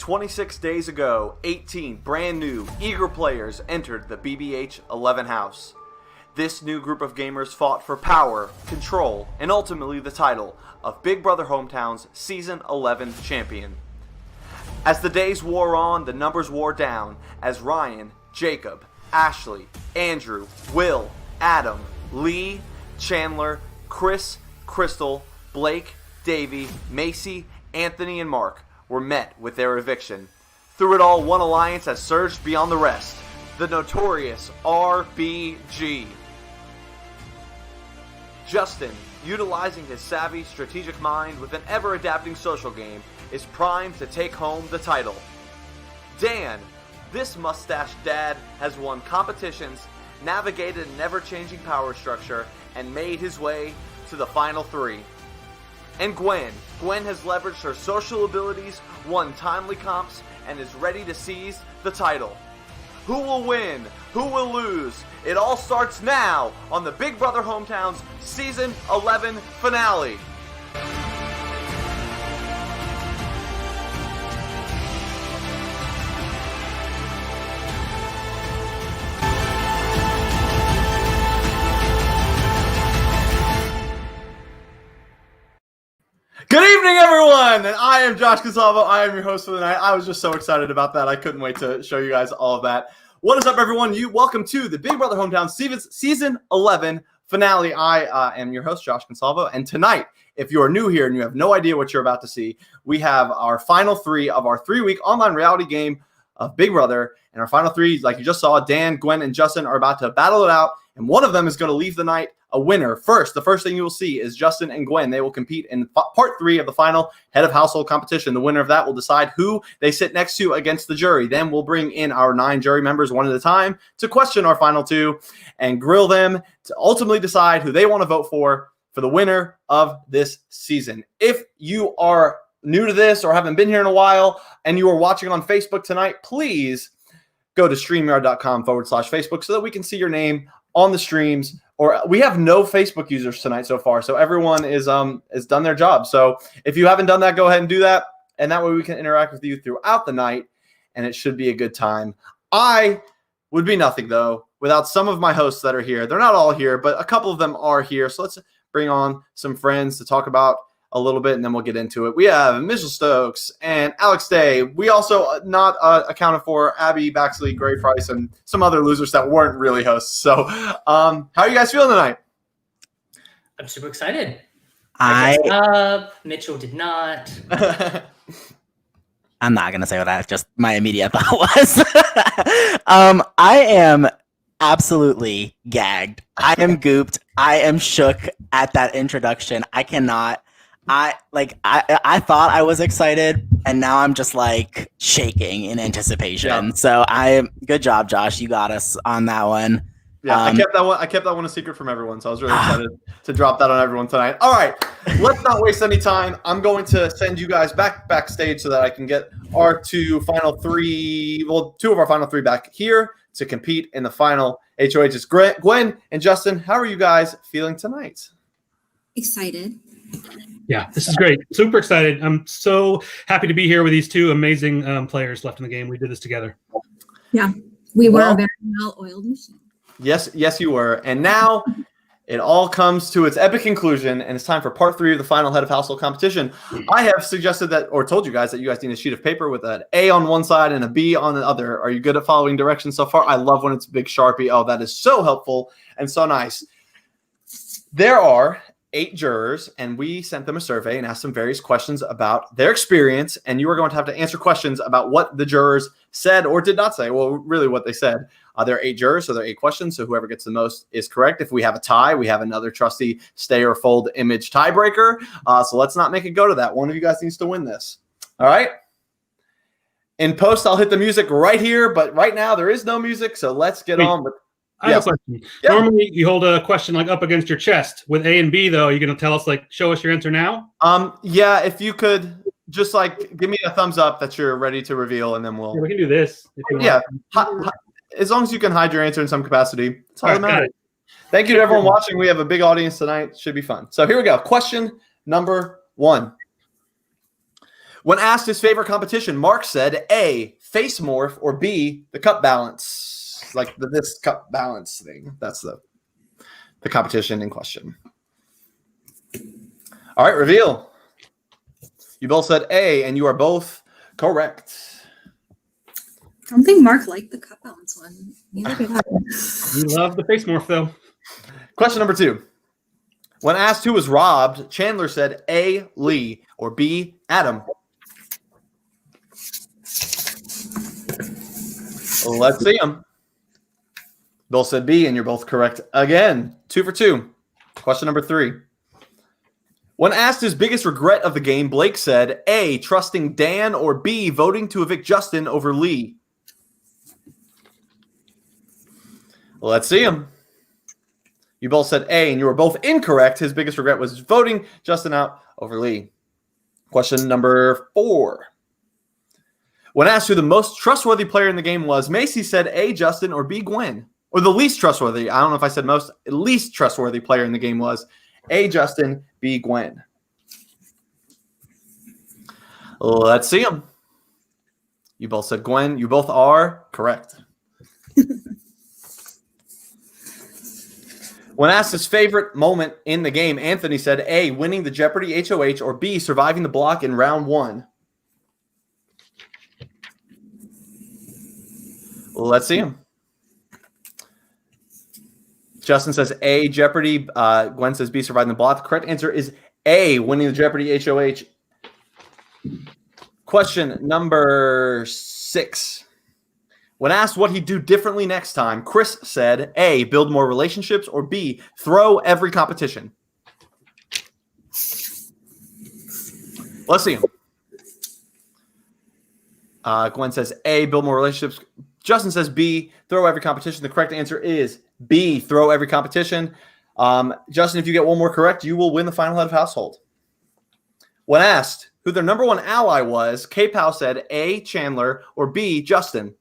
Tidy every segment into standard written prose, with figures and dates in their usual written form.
26 days ago, 18 brand new, eager players entered the BBH 11 house. This new group of gamers fought for power, control, and ultimately the title of Big Brother Hometown's Season 11 champion. As the days wore on, the numbers wore down as Ryan, Jacob, Ashley, Andrew, Will, Adam, Lee, Chandler, Chris, Crystal, Blake, Davey, Macy, Anthony, and Mark were met with their eviction. Through it all, one alliance has surged beyond the rest, the notorious RBG. Justin, utilizing his savvy, strategic mind with an ever-adapting social game, is primed to take home the title. Dan, this mustached dad, has won competitions, navigated an ever-changing power structure, and made his way to the final three. And Gwen has leveraged her social abilities, won timely comps, and is ready to seize the title. Who will win? Who will lose? It all starts now on the Big Brother Hometown's Season 11 finale. Good evening, everyone, and I am Josh Casalvo. I am your host for the night. I was just so excited about that. I couldn't wait to show you guys all of that. What is up, everyone? Welcome to the Big Brother Hometown Season 11 finale. I am your host, Josh Casalvo, and tonight, if you are new here and you have no idea what you're about to see, we have our final three of our 3-week online reality game of Big Brother, and our final three, like you just saw, Dan, Gwen, and Justin are about to battle it out, and one of them is going to leave the night a winner. The first thing you will see is Justin and Gwen. They will compete in part 3 of the final head of household competition. The winner of that will decide who they sit next to against the jury. Then we'll bring in our 9 jury members one at a time to question our final 2 and grill them to ultimately decide who they want to vote for the winner of this season. If you are new to this or haven't been here in a while and you are watching on Facebook tonight, please go to StreamYard.com/Facebook so that we can see your name on the streams. Or we have no Facebook users tonight so far, so everyone is done their job. So if you haven't done that, go ahead and do that, and that way we can interact with you throughout the night, and it should be a good time. I would be nothing, though, without some of my hosts that are here. They're not all here, but a couple of them are here, so let's bring on some friends to talk about a little bit, and then we'll get into it. We have Mitchell Stokes and Alex Day. We also not accounted for Abby Baxley, Gray Price, and some other losers that weren't really hosts. So how are you guys feeling tonight? I'm super excited. Mitchell did not. I'm not going to say what my immediate thought was. I am absolutely gagged. I am gooped. I am shook at that introduction. I cannot. I thought I was excited, and now I'm just like shaking in anticipation. Yeah. So good job, Josh. You got us on that one. Yeah, I kept that one a secret from everyone, so I was really excited to drop that on everyone tonight. All right, let's not waste any time. I'm going to send you guys backstage so that I can get our 2 of our final 3 back here to compete in the final HOHs. Gwen and Justin, how are you guys feeling tonight? Excited. Yeah, this is great. Super excited. I'm so happy to be here with these 2 amazing players left in the game. We did this together. Yeah, we were a very well-oiled machine. Yes, you were. And now it all comes to its epic conclusion, and it's time for part 3 of the final head of household competition. I have suggested that, or told you guys that you guys need a sheet of paper with an A on one side and a B on the other. Are you good at following directions so far? I love when it's a big Sharpie. Oh, that is so helpful and so nice. There are 8 jurors, and we sent them a survey and asked them various questions about their experience, and you are going to have to answer questions about what the jurors said or did not say. Well, really what they said. There are 8 jurors, so there are 8 questions, so whoever gets the most is correct. If we have a tie, we have another trusty stay or fold image tiebreaker, so let's not make it go to that. One of you guys needs to win this. All right? In post, I'll hit the music right here, but right now there is no music, so let's get on with I have a question. Yeah. Normally, you hold a question like up against your chest. With A and B, though, you're going to tell us, show us your answer now? Yeah, if you could just, give me a thumbs up that you're ready to reveal, and then we'll... Yeah, we can do this. If you want. As long as you can hide your answer in some capacity. That's all that matters. Thank you to everyone watching. We have a big audience tonight. Should be fun. So here we go. Question number 1. When asked his favorite competition, Mark said A, face morph, or B, the cup balance. Like this cup balance thing. That's the competition in question. All right, reveal. You both said A, and you are both correct. I don't think Mark liked the cup balance one. Neither did I. We love the face morph, though. Question number 2. When asked who was robbed, Chandler said A, Lee, or B, Adam. Let's see them. Both said B, and you're both correct again. 2 for 2. Question number 3. When asked his biggest regret of the game, Blake said A, trusting Dan, or B, voting to evict Justin over Lee. Let's see him. You both said A, and you were both incorrect. His biggest regret was voting Justin out over Lee. Question number 4. When asked who the most trustworthy player in the game was, Macy said A, Justin, or B, Gwen. Or the least trustworthy. I don't know if I said most. Least trustworthy player in the game was A, Justin, B, Gwen. Let's see them. You both said Gwen. You both are correct. When asked his favorite moment in the game, Anthony said A, winning the Jeopardy HOH, or B, surviving the block in round 1. Let's see him. Justin says A, Jeopardy. Gwen says B, surviving the block. The correct answer is A, winning the Jeopardy HOH. Question number 6. When asked what he'd do differently next time, Chris said A, build more relationships, or B, throw every competition. Let's see him. Gwen says A, build more relationships. Justin says B, throw every competition. The correct answer is B, throw every competition. Justin, if you get one more correct, you will win the final head of household. When asked who their number 1 ally was, K-Pow said A, Chandler, or B, Justin.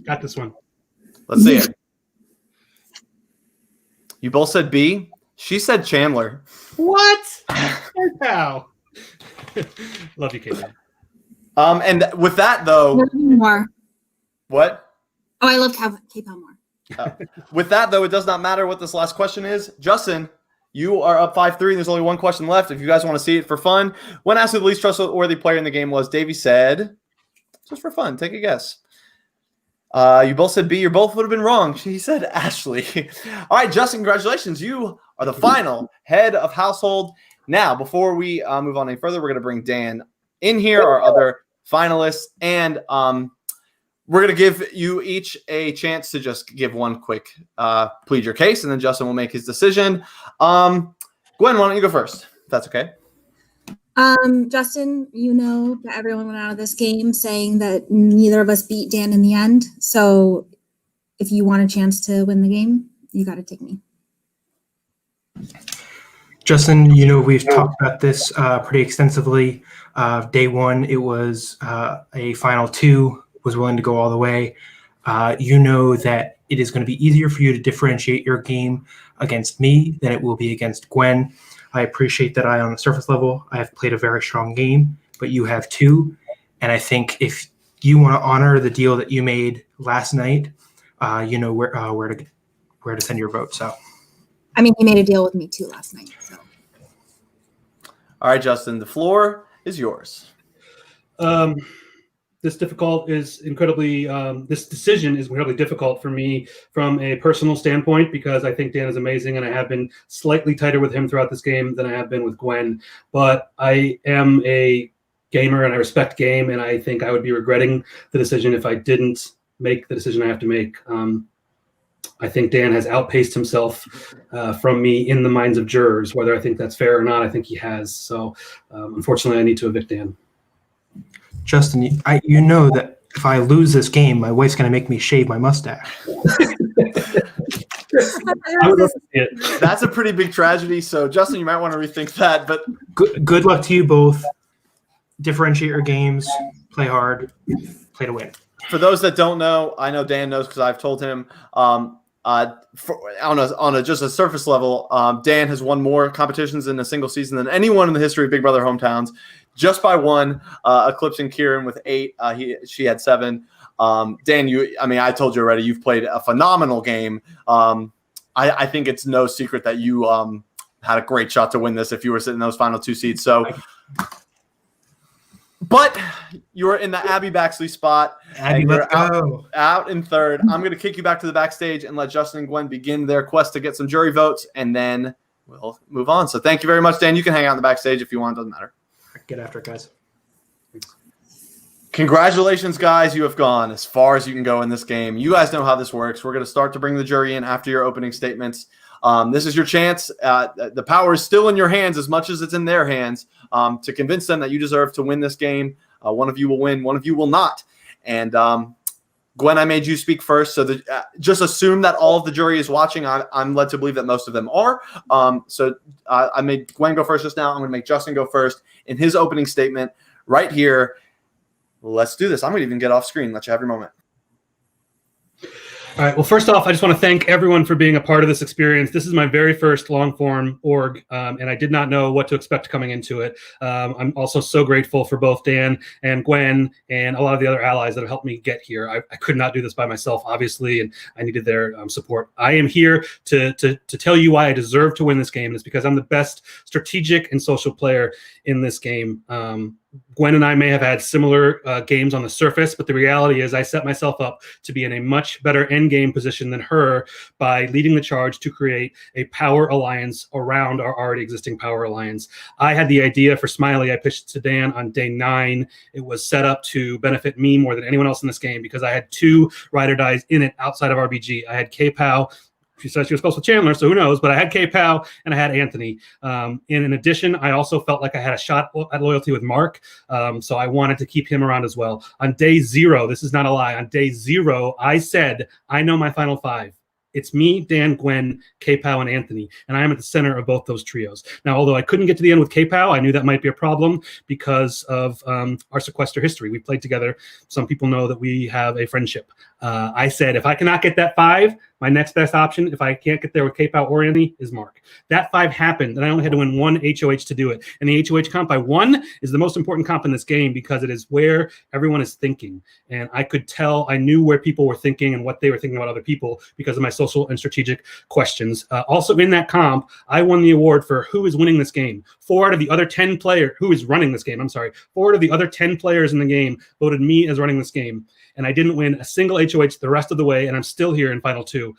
Got this one. Let's see it. You both said B. She said Chandler. What? How? Love you, Kate. And with that, though, More. what? Oh, I love K-pop more. With that, though, it does not matter what this last question is. Justin, you are up 5-3, and there's only one question left. If you guys want to see it for fun, when asked who the least trustworthy player in the game was, Davey said, just for fun, take a guess. You both said B. You both would have been wrong. He said Ashley. All right, Justin, congratulations. You are the final head of household. Now, before we move on any further, we're going to bring Dan in here, our other finalists, and we're going to give you each a chance to just give one quick plead your case, and then Justin will make his decision. Gwen, why don't you go first, if that's okay? Justin, you know that everyone went out of this game saying that neither of us beat Dan in the end. So if you want a chance to win the game, you got to take me. Justin, you know, we've talked about this pretty extensively. Day 1, it was a final 2, was willing to go all the way. You know that it is going to be easier for you to differentiate your game against me than it will be against Gwen. I appreciate that on the surface level, I have played a very strong game, but you have too. And I think if you want to honor the deal that you made last night, you know where to send your vote. So, I mean, he made a deal with me too last night. So, all right, Justin, the floor is yours. This decision is incredibly difficult for me from a personal standpoint because I think Dan is amazing and I have been slightly tighter with him throughout this game than I have been with Gwen. But I am a gamer and I respect game, and I think I would be regretting the decision if I didn't make the decision I have to make. I think Dan has outpaced himself from me in the minds of jurors. Whether I think that's fair or not, I think he has. So unfortunately, I need to evict Dan. Justin, you know that if I lose this game, my wife's going to make me shave my mustache. That's a pretty big tragedy. So, Justin, you might want to rethink that. But good luck to you both. Differentiate your games. Play hard. Play to win. For those that don't know, I know Dan knows because I've told him. on a just a surface level, Dan has won more competitions in a single season than anyone in the history of Big Brother Hometowns, just by one, eclipsing Kieran with 8. She had 7. Dan, I told you already, you've played a phenomenal game. I think it's no secret that you had a great shot to win this if you were sitting in those final 2 seats. So, but you were in the Abby Baxley spot. Abby, let's go. Out in third. I'm going to kick you back to the backstage and let Justin and Gwen begin their quest to get some jury votes, and then we'll move on. So thank you very much, Dan. You can hang out in the backstage if you want. Doesn't matter. Get after it, guys. Congratulations, guys. You have gone as far as you can go in this game. You guys know how this works. We're going to start to bring the jury in after your opening statements. This is your chance. The power is still in your hands as much as it's in their hands to convince them that you deserve to win this game. One of you will win. One of you will not. And Gwen, I made you speak first. So just assume that all of the jury is watching. I'm led to believe that most of them are. So I made Gwen go first just now. I'm going to make Justin go first in his opening statement right here. Let's do this. I'm going to even get off screen. Let you have your moment. All right. Well, first off, I just want to thank everyone for being a part of this experience. This is my very first long-form org, and I did not know what to expect coming into it. I'm also so grateful for both Dan and Gwen and a lot of the other allies that have helped me get here. I could not do this by myself, obviously, and I needed their support. I am here to tell you why I deserve to win this game. It's because I'm the best strategic and social player in this game. Gwen and I may have had similar games on the surface, but the reality is I set myself up to be in a much better end game position than her by leading the charge to create a power alliance around our already existing power alliance. I had the idea for Smiley. I pitched it to Dan on day 9. It was set up to benefit me more than anyone else in this game because I had 2 ride or dies in it outside of RBG. I had K-Pow. She said she was close with Chandler, so who knows? But I had K-Pow and I had Anthony. In addition, I also felt like I had a shot at loyalty with Mark, so I wanted to keep him around as well. On day 0, this is not a lie, on day 0, I said, I know my final 5. It's me, Dan, Gwen, K-Pow, and Anthony, and I am at the center of both those trios. Now, although I couldn't get to the end with K-Pow, I knew that might be a problem because of our sequester history. We played together. Some people know that we have a friendship. I said, if I cannot get that 5, my next best option, if I can't get there with K-Pow or Anthony, is Mark. That 5 happened, and I only had to win 1 HOH to do it. And the HOH comp I won is the most important comp in this game because it is where everyone is thinking. And I could tell, I knew where people were thinking and what they were thinking about other people because of my social and strategic questions. Also in that comp, I won the award for who is winning this game. 4 out of the other 10 players, who is running this game, 4 out of the other 10 players in the game voted me as running this game. And I didn't win a single HOH the rest of the way, and I'm still here in Final 2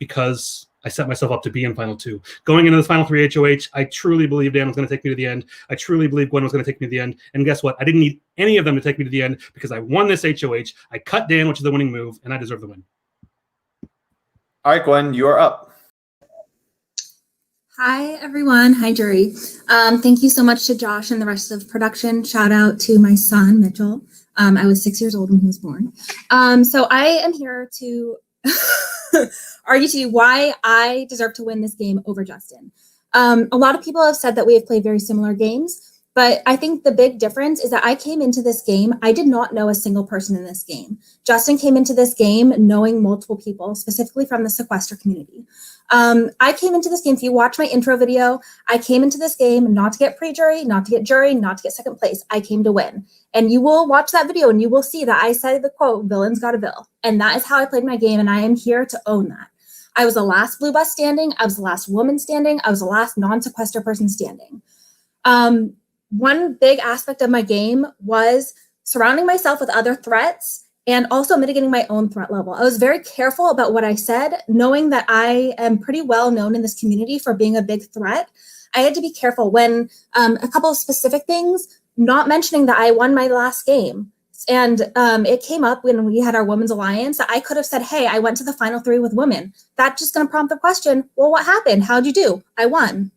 because I set myself up to be in Final 2. Going into this Final 3 HOH, I truly believe Dan was going to take me to the end. I truly believe Gwen was going to take me to the end. And guess what? I didn't need any of them to take me to the end because I won this HOH. I cut Dan, which is the winning move, and I deserve the win. All right, Gwen, you are up. Hi, everyone. Hi, jury. Thank you so much to Josh and the rest of production. Shout out to my son, Mitchell. I was 6 years old when he was born. So I am here to argue to you why I deserve to win this game over Justin. A lot of people have said that we have played very similar games, but I think the big difference is that I came into this game, I did not know a single person in this game. Justin came into this game knowing multiple people, specifically from the sequester community. I came into this game, if you watch my intro video, I came into this game not to get pre-jury, not to get jury, not to get second place. I came to win. And you will watch that video and you will see that I said the quote, villains got a bill. And that is how I played my game, and I am here to own that. I was the last blue bus standing. I was the last woman standing. I was the last non-sequester person standing. One big aspect of my game was surrounding myself with other threats and also mitigating my own threat level. I was very careful about what I said, knowing that I am pretty well known in this community for being a big threat. I had to be careful when a couple of specific things, not mentioning that I won my last game. And it came up when we had our Women's Alliance that I could have said, hey, I went to the final 3 with women. That's just going to prompt the question, well, what happened? How'd you do? I won.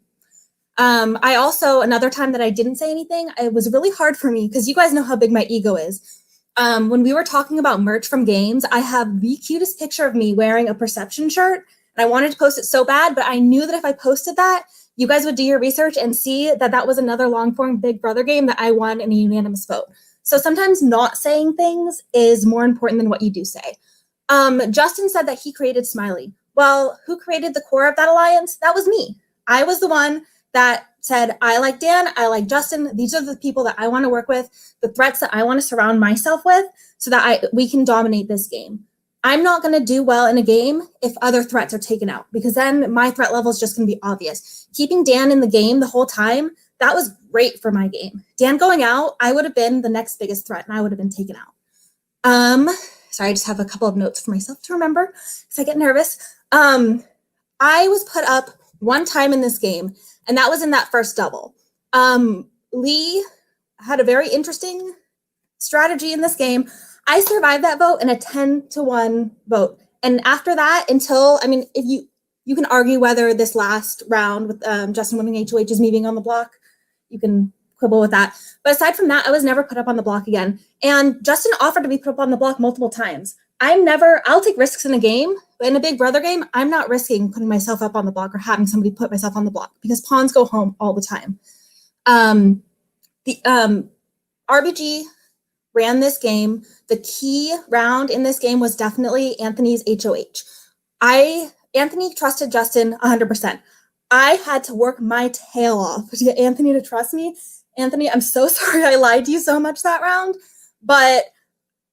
I also, another time that I didn't say anything, it was really hard for me because you guys know how big my ego is. When we were talking about merch from games, I have the cutest picture of me wearing a Perception shirt, and I wanted to post it so bad, but I knew that if I posted that, you guys would do your research and see that that was another long-form Big Brother game that I won in a unanimous vote. So sometimes not saying things is more important than what you do say. Justin said that he created Smiley. Well, who created the core of that alliance? That was me. I was the one that said, I like Dan, I like Justin. These are the people that I want to work with, the threats that I want to surround myself with so that we can dominate this game. I'm not going to do well in a game if other threats are taken out, because then my threat level is just going to be obvious. Keeping Dan in the game the whole time, that was great for my game. Dan going out, I would have been the next biggest threat and I would have been taken out. Sorry, I just have a couple of notes for myself to remember because I get nervous. I was put up one time in this game, and that was in that first double. Lee had a very interesting strategy in this game. I survived that vote in a 10-1 vote. And after that, if you can argue whether this last round with Justin winning HOH is me being on the block. You can quibble with that. But aside from that, I was never put up on the block again. And Justin offered to be put up on the block multiple times. I'll take risks in a game, but in a Big Brother game, I'm not risking putting myself up on the block or having somebody put myself on the block because pawns go home all the time. RBG ran this game. The key round in this game was definitely Anthony's HOH. Anthony trusted Justin 100%. I had to work my tail off to get Anthony to trust me. Anthony, I'm so sorry I lied to you so much that round, but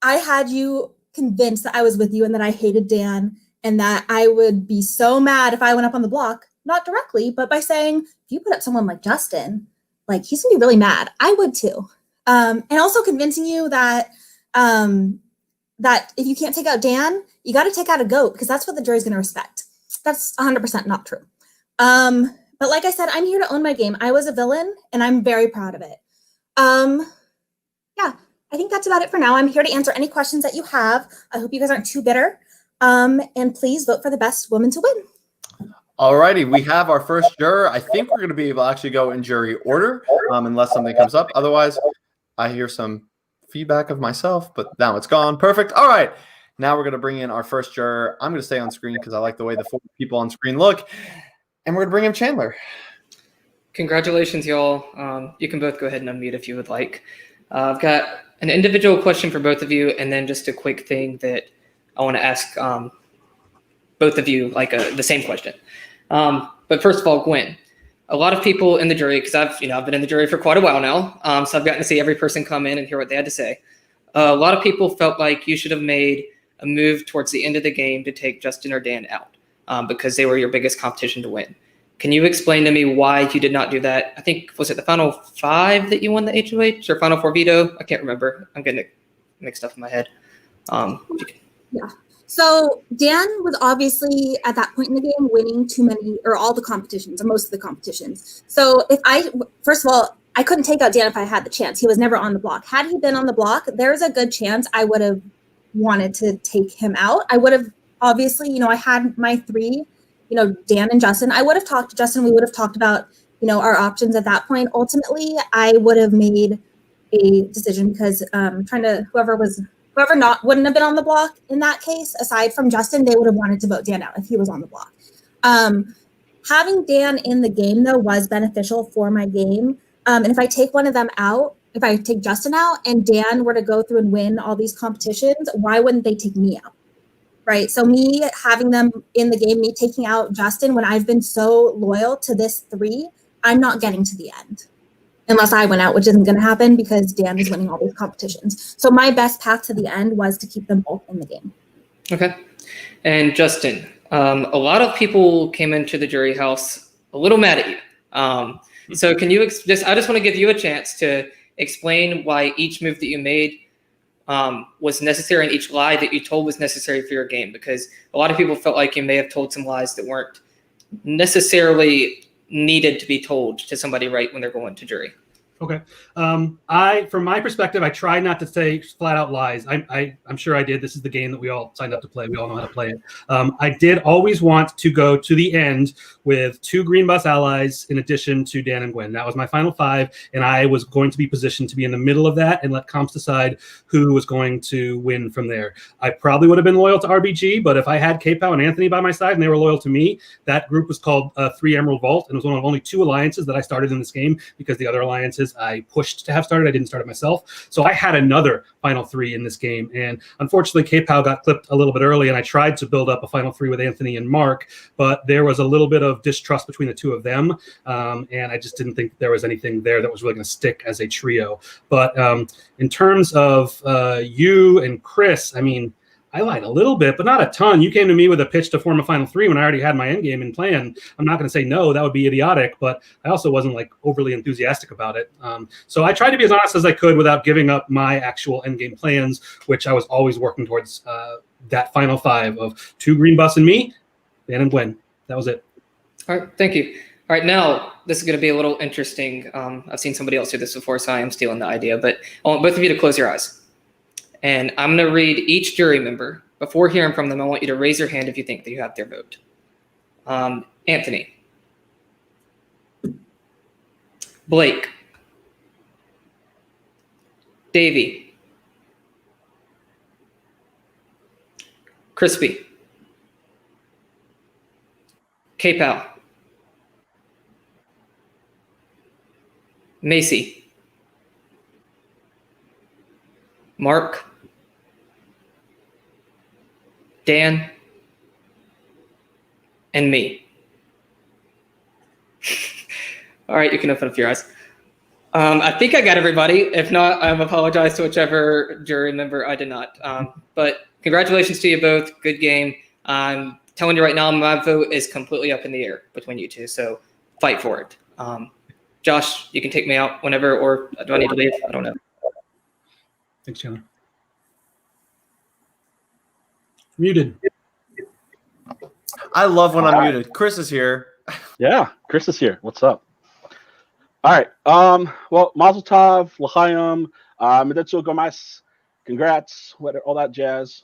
I had you convinced that I was with you and that I hated Dan and that I would be so mad if I went up on the block, not directly, but by saying, if you put up someone like Justin, like he's gonna be really mad. I would too. And also convincing you that that if you can't take out Dan, you got to take out a goat because that's what the jury's going to respect. That's 100% not true. But like I said, I'm here to own my game. I was a villain and I'm very proud of it. Yeah, I think that's about it for now. I'm here to answer any questions that you have. I hope you guys aren't too bitter. And please vote for the best woman to win. Alrighty, we have our first juror. I think we're going to be able to actually go in jury order unless something comes up. Otherwise, I hear some feedback of myself, but now it's gone. Perfect. All right. Now we're going to bring in our first juror. I'm going to stay on screen because I like the way the 4 people on screen look. And we're going to bring in Chandler. Congratulations, y'all. You can both go ahead and unmute if you would like. I've got an individual question for both of you, and then just a quick thing that I want to ask both of you, like the same question. But first of all, Gwen, a lot of people in the jury, because I've been in the jury for quite a while now, so I've gotten to see every person come in and hear what they had to say. A lot of people felt like you should have made a move towards the end of the game to take Justin or Dan out because they were your biggest competition to win. Can you explain to me why you did not do that? I think, was it the final 5 that you won the HOH or final 4 veto? I can't remember. I'm getting it mixed up in my head. Yeah. So Dan was obviously at that point in the game winning too many or all the competitions or most of the competitions. So first of all, I couldn't take out Dan if I had the chance. He was never on the block. Had he been on the block, there's a good chance I would have wanted to take him out. I would have obviously, I had my 3, Dan and Justin. I would have talked to Justin. We would have talked about, our options at that point. Ultimately, I would have made a decision because whoever wouldn't have been on the block in that case, aside from Justin, they would have wanted to vote Dan out if he was on the block. Having Dan in the game, though, was beneficial for my game. And if I take one of them out, if I take Justin out and Dan were to go through and win all these competitions, why wouldn't they take me out? Right? So me having them in the game, me taking out Justin when I've been so loyal to this 3, I'm not getting to the end. Unless I went out, which isn't going to happen because Dan is winning all these competitions. So my best path to the end was to keep them both in the game. Okay. And Justin, a lot of people came into the jury house a little mad at you. So can you I just want to give you a chance to explain why each move that you made was necessary and each lie that you told was necessary for your game, because a lot of people felt like you may have told some lies that weren't necessarily needed to be told to somebody right when they're going to jury. Okay. From my perspective, I try not to say flat out lies. I'm sure I did. This is the game that we all signed up to play. We all know how to play it. I did always want to go to the end with 2 green bus allies in addition to Dan and Gwen. That was my final 5, and I was going to be positioned to be in the middle of that and let comps decide who was going to win from there. I probably would have been loyal to RBG, but if I had K-Pow and Anthony by my side and they were loyal to me, that group was called 3 Emerald Vault, and it was one of only 2 alliances that I started in this game because the other alliances guys I pushed to have started. I didn't start it myself. So I had another final three in this game. And unfortunately, K-Pow got clipped a little bit early, and I tried to build up a final three with Anthony and Mark, but there was a little bit of distrust between the two of them. And I just didn't think there was anything there that was really going to stick as a trio. But in terms of you and Chris, I mean, I lied a little bit, but not a ton. You came to me with a pitch to form a final three when I already had my end game in plan. I'm not going to say no, that would be idiotic, but I also wasn't like overly enthusiastic about it. So I tried to be as honest as I could without giving up my actual end game plans, which I was always working towards that final five of 2 green bus and me, Dan and Gwen. That was it. All right, thank you. All right, now this is going to be a little interesting. I've seen somebody else do this before, so I am stealing the idea, but I want both of you to close your eyes. And I'm going to read each jury member. Before hearing from them, I want you to raise your hand if you think that you have their vote. Anthony. Blake. Davey. Crispy. K-Pow. Macy. Mark. Dan, and me. All right, you can open up your eyes. I think I got everybody. If not, I apologize to whichever jury member I did not. But congratulations to you both. Good game. I'm telling you right now, my vote is completely up in the air between you two, so fight for it. Josh, you can take me out whenever, or do I need to leave? I don't know. Thanks, Chandler. Muted. I love when I'm muted. Chris is here. Yeah, Chris is here. What's up? All right. Well, Mazel Tov, L'chaim, Medetzo Gomas, congrats, all that jazz.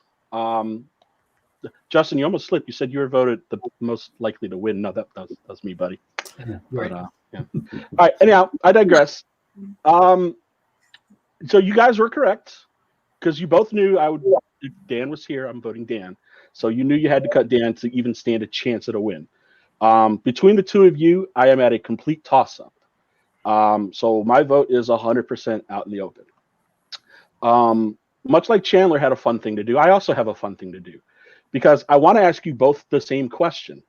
Justin, you almost slipped. You said you were voted the most likely to win. No, that's me, buddy. Yeah, right. But, yeah. All right. Anyhow, I digress. So you guys were correct because you both knew I would. If Dan was here, I'm voting Dan. So you knew you had to cut Dan to even stand a chance at a win. Between the two of you, I am at a complete toss-up. So my vote is 100% out in the open. Much like Chandler had a fun thing to do, I also have a fun thing to do because I want to ask you both the same question.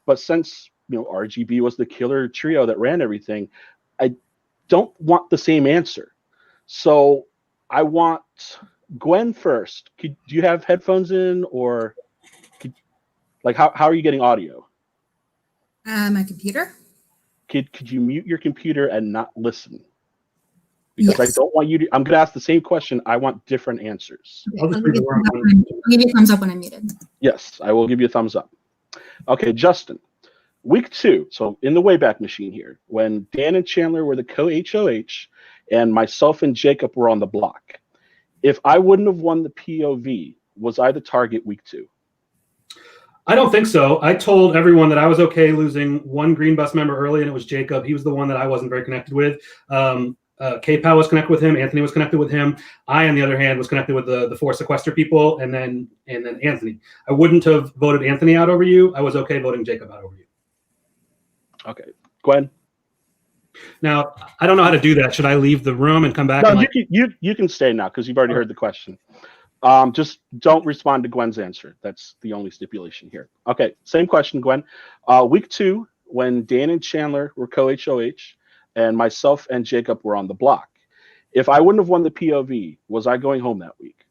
But since RGB was the killer trio that ran everything, I don't want the same answer. So I want Gwen first. Do you have headphones in, or how are you getting audio? My computer. Could you mute your computer and not listen? Because Yes. I don't want you to. I'm going to ask the same question. I want different answers. Okay, I'll give you a thumbs up when I'm muted. Yes, I will give you a thumbs up. Okay, Justin. Week 2. So in the Wayback Machine here, when Dan and Chandler were the co-HOH, and myself and Jacob were on the block. If I wouldn't have won the POV, was I the target week 2? I don't think so. I told everyone that I was okay losing one green bus member early, and it was Jacob. He was the one that I wasn't very connected with. K-Pow was connected with him. Anthony was connected with him. I, on the other hand, was connected with the 4 sequester people, and then Anthony. I wouldn't have voted Anthony out over you. I was okay voting Jacob out over you. Okay, Gwen. Now, I don't know how to do that. Should I leave the room and come back? No, you can stay now because you've already heard the question. Just don't respond to Gwen's answer. That's the only stipulation here. Okay, same question, Gwen. Week 2, when Dan and Chandler were co-HOH, and myself and Jacob were on the block. If I wouldn't have won the POV, was I going home that week?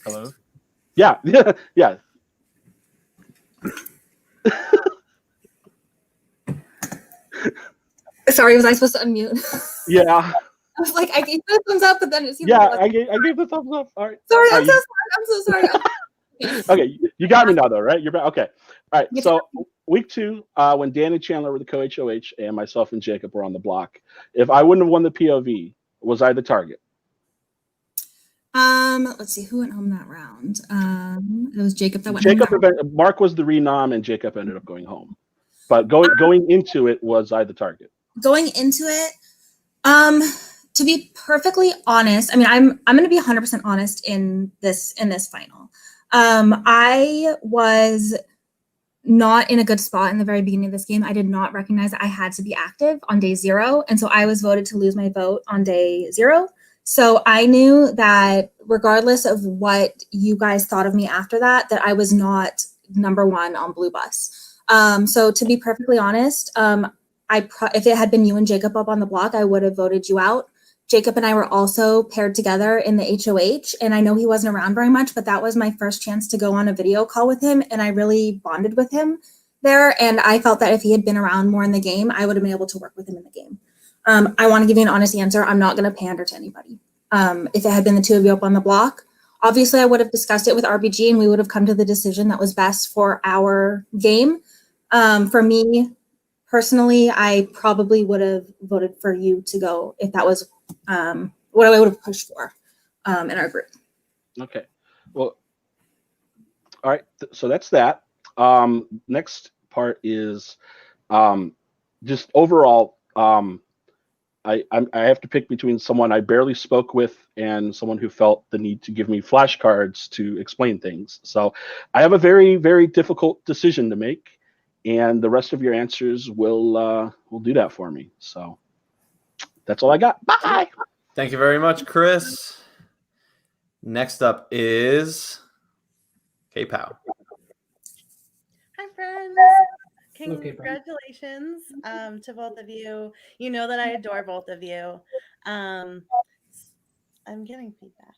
Hello? Yeah. Sorry, was I supposed to unmute? Yeah. I was like, I gave the thumbs up, but then it seemed Yeah, like I gave the thumbs up. All right. sorry, All I'm right, so sorry. Okay, you got me now, though, right? You're back. Okay. All right. Yes, So week 2, when Dan and Chandler were the co-HOH and myself and Jacob were on the block, if I wouldn't have won the POV, was I the target? Let's see who went home that round. It was Jacob that went home. Mark was the renom, and Jacob ended up going home. But going into it, was I the target? Going into it, to be perfectly honest, I mean, I'm going to be 100% honest in this final. I was not in a good spot in the very beginning of this game. I did not recognize that I had to be active on day 0. And so I was voted to lose my vote on day 0. So I knew that regardless of what you guys thought of me after that, that I was not number 1 on Blue Bus. So to be perfectly honest, if it had been you and Jacob up on the block, I would have voted you out. Jacob and I were also paired together in the HOH, and I know he wasn't around very much, but that was my first chance to go on a video call with him, and I really bonded with him there, and I felt that if he had been around more in the game, I would have been able to work with him in the game. I want to give you an honest answer. I'm not going to pander to anybody. If it had been the 2 of you up on the block, obviously I would have discussed it with RBG, and we would have come to the decision that was best for our game. For me, personally, I probably would have voted for you to go if that was what I would have pushed for in our group. Okay. Well, all right. So that's that. Next part is just overall. I have to pick between someone I barely spoke with and someone who felt the need to give me flashcards to explain things. So I have a very, very difficult decision to make, and the rest of your answers will do that for me. So that's all I got. Bye. Thank you very much, Chris. Next up is K-Pow. Hi, friends. Okay, Congratulations to both of you. You know that I adore both of you. I'm getting feedback.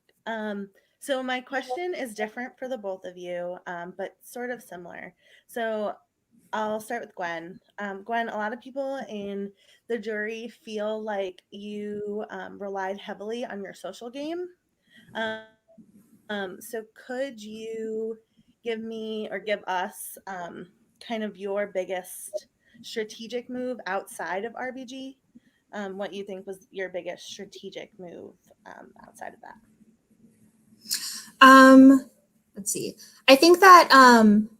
So my question is different for the both of you, but sort of similar. So I'll start with Gwen. Gwen, a lot of people in the jury feel like you relied heavily on your social game. So could you give me or give us kind of your biggest strategic move outside of RBG? What you think was your biggest strategic move outside of that? Let's see. I think that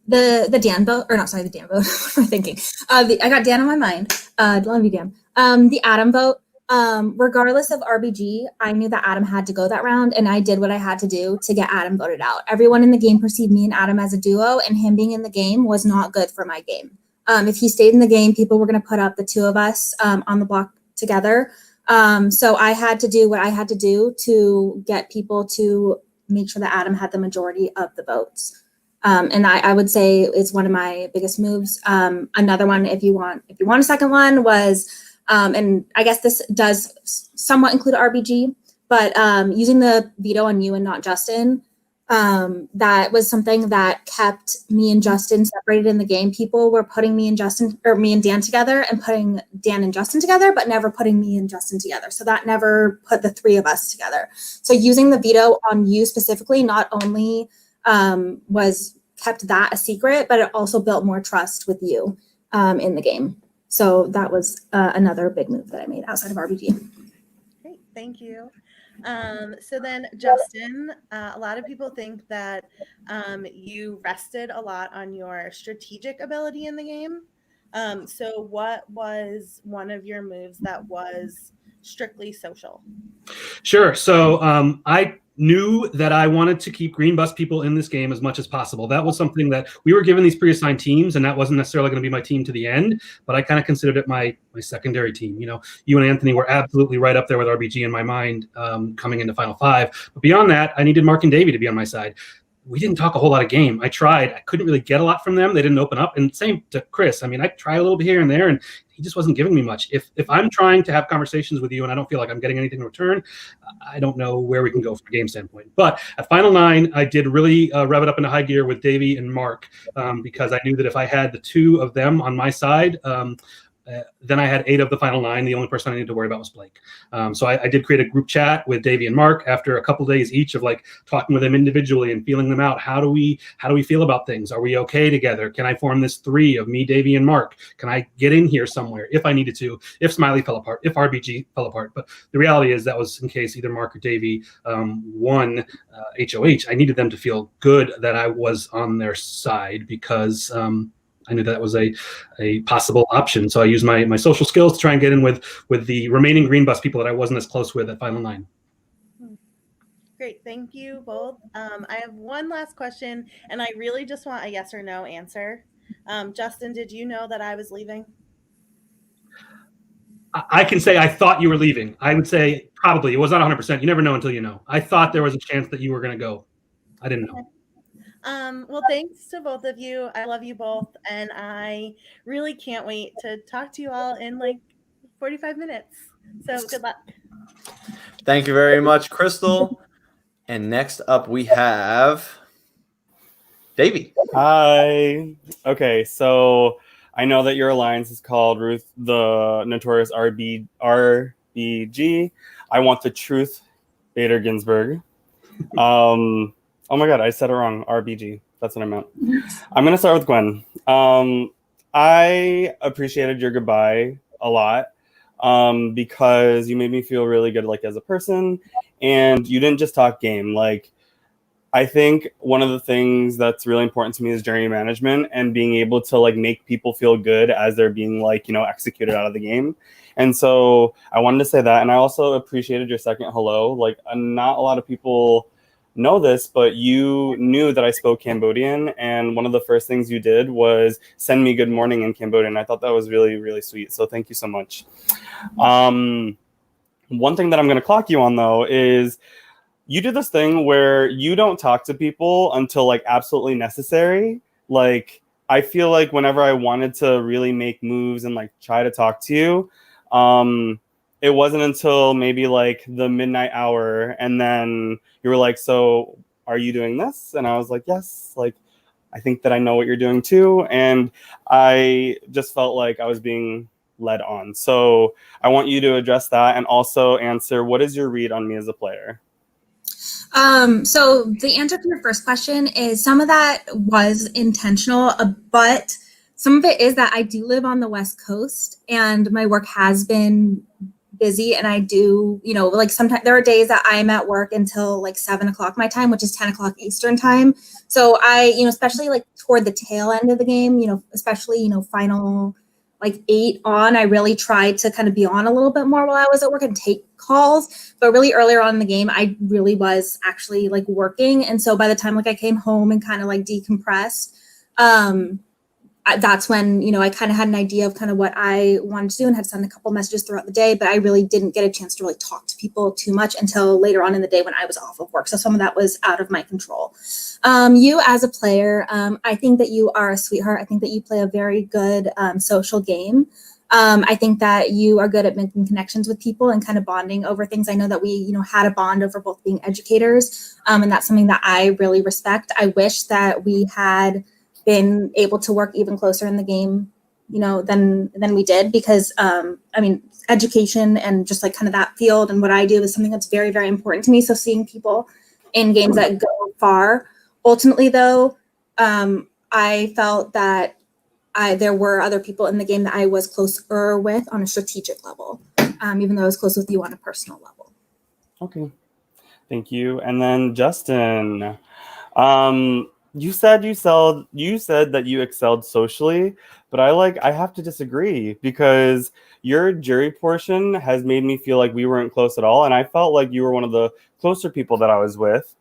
the Dan vote, or not, sorry, the Dan vote. What am I thinking? I got Dan on my mind. Love you, Dan. The Adam vote. Regardless of RBG, I knew that Adam had to go that round, and I did what I had to do to get Adam voted out. Everyone in the game perceived me and Adam as a duo, and him being in the game was not good for my game. If he stayed in the game, people were going to put up the 2 of us on the block together. So I had to do what I had to do to get people to make sure that Adam had the majority of the votes. And I would say it's one of my biggest moves. Another one, if you want a second one, was, and I guess this does somewhat include RBG, but using the veto on you and not Justin, that was something that kept me and Justin separated in the game. People were putting me and Justin, or me and Dan together, and putting Dan and Justin together, but never putting me and Justin together. So that never put the 3 of us together. So using the veto on you specifically not only was kept that a secret, but it also built more trust with you in the game. So that was another big move that I made outside of RBG. Great, thank you. So then, Justin, a lot of people think that you rested a lot on your strategic ability in the game. So what was one of your moves that was strictly social? Sure. So I knew that I wanted to keep green bus people in this game as much as possible. That was something that we were given these pre-assigned teams, and that wasn't necessarily going to be my team to the end, but I kind of considered it my secondary team. You know, you and Anthony were absolutely right up there with RBG in my mind coming into Final 5. But beyond that, I needed Mark and Davey to be on my side. We didn't talk a whole lot of game. I tried. I couldn't really get a lot from them. They didn't open up. And same to Chris. I mean, I tried a little bit here and there, and he just wasn't giving me much. If I'm trying to have conversations with you and I don't feel like I'm getting anything in return, I don't know where we can go from a game standpoint. But at Final 9, I did really rev it up into high gear with Davey and Mark because I knew that if I had the 2 of them on my side, then I had 8 of the Final 9. The only person I needed to worry about was Blake. So I did create a group chat with Davey and Mark after a couple days each of like talking with them individually and feeling them out. How do we feel about things? Are we okay together? Can I form this 3 of me, Davey, and Mark? Can I get in here somewhere if I needed to? If Smiley fell apart, if RBG fell apart. But the reality is that was in case either Mark or Davey won HOH. I needed them to feel good that I was on their side because I knew that was a possible option. So I used my social skills to try and get in with the remaining green bus people that I wasn't as close with at Final 9. great. Thank you both. I have one last question, and I really just want a yes or no answer. Justin, did you know that I was leaving? I can say I thought you were leaving. I would say probably. It was not 100%. You never know until you know. I thought there was a chance that you were going to go. I didn't know. Well, thanks to both of you. I love you both, and I really can't wait to talk to you all in like 45 minutes. So good luck. Thank you very much, Crystal. And next up we have Davey. Hi. Okay, so I know that your alliance is called Ruth the Notorious RBG. I want the truth, Bader Ginsburg. Oh my god, I said it wrong. RBG. That's what I meant. I'm gonna start with Gwen. I appreciated your goodbye a lot because you made me feel really good, like as a person, and you didn't just talk game. Like, I think one of the things that's really important to me is journey management and being able to like make people feel good as they're being like, executed out of the game. And so I wanted to say that. And I also appreciated your second hello. Like, not a lot of people know this, but you knew that I spoke Cambodian. And one of the first things you did was send me good morning in Cambodian. I thought that was really, really sweet. So thank you so much. One thing that I'm going to clock you on, though, is you do this thing where you don't talk to people until like absolutely necessary. Like, I feel like whenever I wanted to really make moves and like try to talk to you, it wasn't until maybe like the midnight hour. And then you were like, so are you doing this? And I was like, yes, like, I think that I know what you're doing too. And I just felt like I was being led on. So I want you to address that and also answer, what is your read on me as a player? So the answer to your first question is some of that was intentional, but some of it is that I do live on the West Coast and my work has been busy, and I do, like sometimes there are days that I'm at work until like 7:00 my time, which is 10:00 Eastern time. So I, especially like toward the tail end of the game, especially, final like 8 on, I really tried to kind of be on a little bit more while I was at work and take calls. But really earlier on in the game, I really was actually like working. And so by the time like I came home and kind of like decompressed, that's when, I kind of had an idea of kind of what I wanted to do and had sent a couple messages throughout the day, but I really didn't get a chance to really talk to people too much until later on in the day when I was off of work. So some of that was out of my control. You as a player, I think that you are a sweetheart. I think that you play a very good social game. I think that you are good at making connections with people and kind of bonding over things. I know that we, had a bond over both being educators, and that's something that I really respect. I wish that we had been able to work even closer in the game, than we did, because education and just like kind of that field and what I do is something that's very, very important to me. So seeing people in games that go far, ultimately though, I felt that there were other people in the game that I was closer with on a strategic level, even though I was close with you on a personal level. Okay, thank you. And then Justin, you said that you excelled socially, but I have to disagree, because your jury portion has made me feel like we weren't close at all, and I felt like you were one of the closer people that I was with.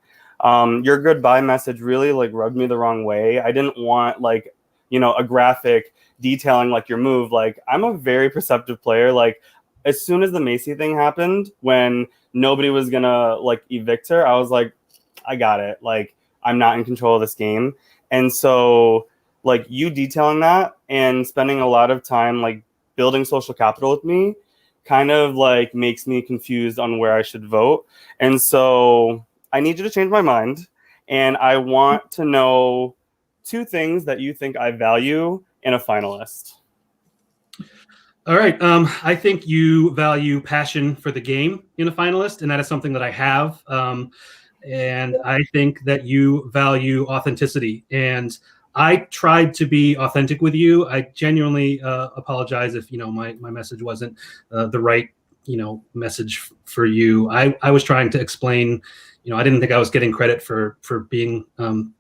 Your goodbye message really like rubbed me the wrong way. I didn't want like, a graphic detailing like your move. Like, I'm a very perceptive player. Like, as soon as the Macy thing happened, when nobody was gonna like evict her, I was like, I got it. Like, I'm not in control of this game. And so like you detailing that and spending a lot of time like building social capital with me kind of like makes me confused on where I should vote. And so I need you to change my mind. And I want to know 2 things that you think I value in a finalist. All right. I think you value passion for the game in a finalist, and that is something that I have. And I think that you value authenticity. And I tried to be authentic with you. I genuinely apologize if, my message wasn't the right, message for you. I was trying to explain, I didn't think I was getting credit for being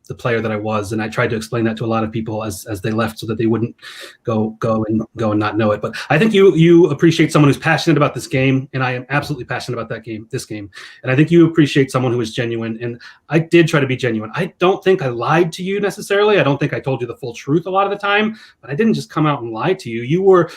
the player that I was, and I tried to explain that to a lot of people as they left, so that they wouldn't go and not know it. But I think you appreciate someone who's passionate about this game, and I am absolutely passionate about this game. And I think you appreciate someone who is genuine, and I did try to be genuine. I don't think I lied to you necessarily. I don't think I told you the full truth a lot of the time, but I didn't just come out and lie to you.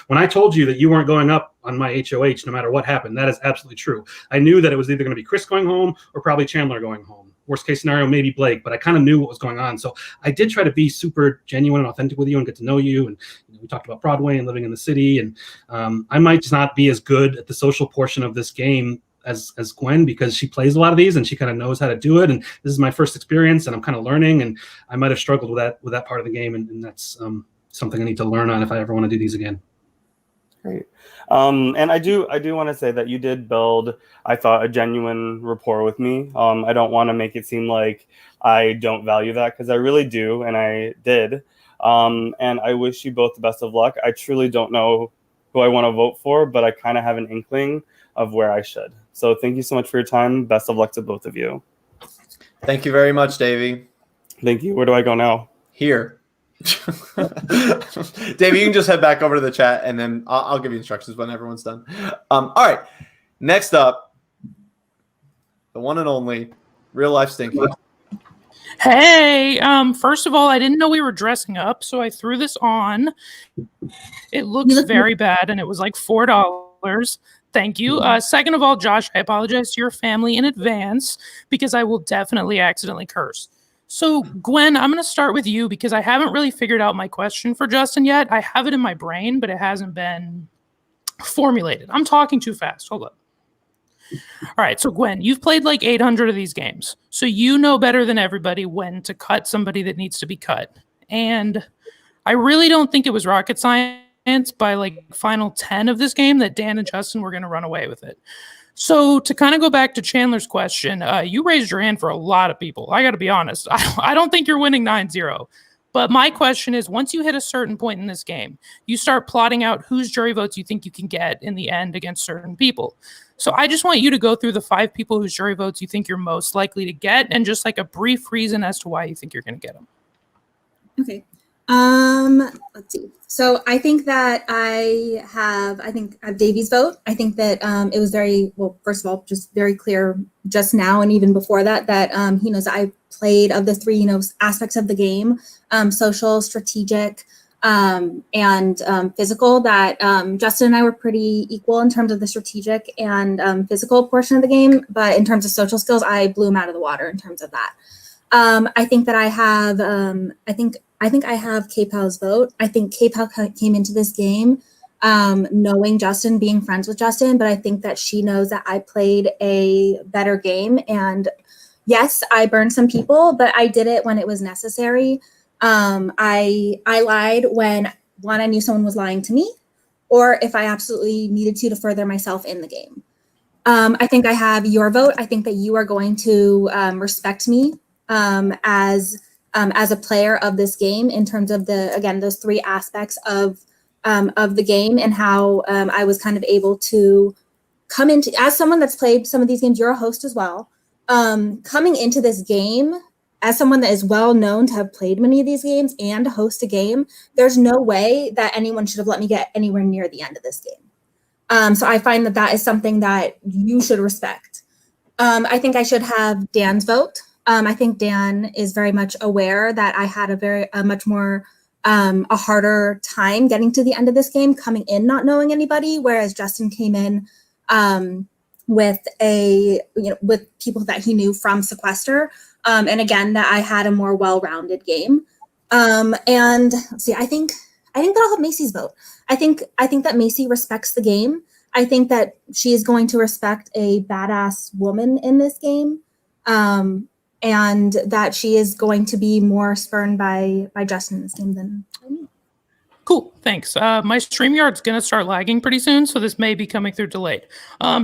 When I told you that you weren't going up on my HOH no matter what happened, that is absolutely true. I knew that it was either going to be Chris going home or probably Chandler going home. Worst case scenario, maybe Blake, but I kind of knew what was going on. So I did try to be super genuine and authentic with you and get to know you. And we talked about Broadway and living in the city. And I might just not be as good at the social portion of this game as Gwen, because she plays a lot of these and she kind of knows how to do it. And this is my first experience, and I'm kind of learning. And I might have struggled with that part of the game, and that's something I need to learn on if I ever want to do these again. Great. And I do want to say that you did build, I thought, a genuine rapport with me. I don't want to make it seem like I don't value that, because I really do, and I did. And I wish you both the best of luck. I truly don't know who I want to vote for, but I kind of have an inkling of where I should. So thank you so much for your time. Best of luck to both of you. Thank you very much, Davey. Thank you. Where do I go now? Here. Davey, you can just head back over to the chat, and then I'll give you instructions when everyone's done. All right. Next up, the one and only Real Life Stinky. Hey, first of all, I didn't know we were dressing up, so I threw this on. It looks very bad, and it was like $4. Thank you. Second of all, Josh, I apologize to your family in advance, because I will definitely accidentally curse. So, Gwen, I'm going to start with you, because I haven't really figured out my question for Justin yet. I have it in my brain, but it hasn't been formulated. I'm talking too fast. Hold up. All right, so Gwen, you've played like 800 of these games, so you know better than everybody when to cut somebody that needs to be cut. And I really don't think it was rocket science by like final 10 of this game that Dan and Justin were going to run away with it. So to kind of go back to Chandler's question, you raised your hand for a lot of people. I got to be honest. I don't think you're winning 9-0. But my question is, once you hit a certain point in this game, you start plotting out whose jury votes you think you can get in the end against certain people. So I just want you to go through the 5 people whose jury votes you think you're most likely to get, and just like a brief reason as to why you think you're going to get them. Okay. Let's see. So I think that I have Davey's vote. I think that it was very, well, first of all, just very clear just now and even before that, he knows I played of the 3, aspects of the game, social, strategic, and physical, that Justin and I were pretty equal in terms of the strategic and physical portion of the game. But in terms of social skills, I blew him out of the water in terms of that. I think that I have, I think I have K-Pow's vote. I think K-Pow came into this game knowing Justin, being friends with Justin, but I think that she knows that I played a better game. And yes, I burned some people, but I did it when it was necessary. I lied when, one, I knew someone was lying to me, or if I absolutely needed to further myself in the game. I think I have your vote. I think that you are going to respect me as a player of this game in terms of those 3 aspects of the game, and how I was kind of able to come into, as someone that's played some of these games, you're a host as well, coming into this game as someone that is well known to have played many of these games and to host a game, there's no way that anyone should have let me get anywhere near the end of this game. So I find that is something that you should respect. I think I should have Dan's vote. I think Dan is very much aware that I had a much more a harder time getting to the end of this game, coming in not knowing anybody, whereas Justin came in with with people that he knew from Sequester, and again that I had a more well-rounded game. And let's see, I think that I'll have Macy's vote. I think that Macy respects the game. I think that she is going to respect a badass woman in this game. And that she is going to be more spurned by Justin in this game than by me. Cool, thanks. My StreamYard's going to start lagging pretty soon, so this may be coming through delayed.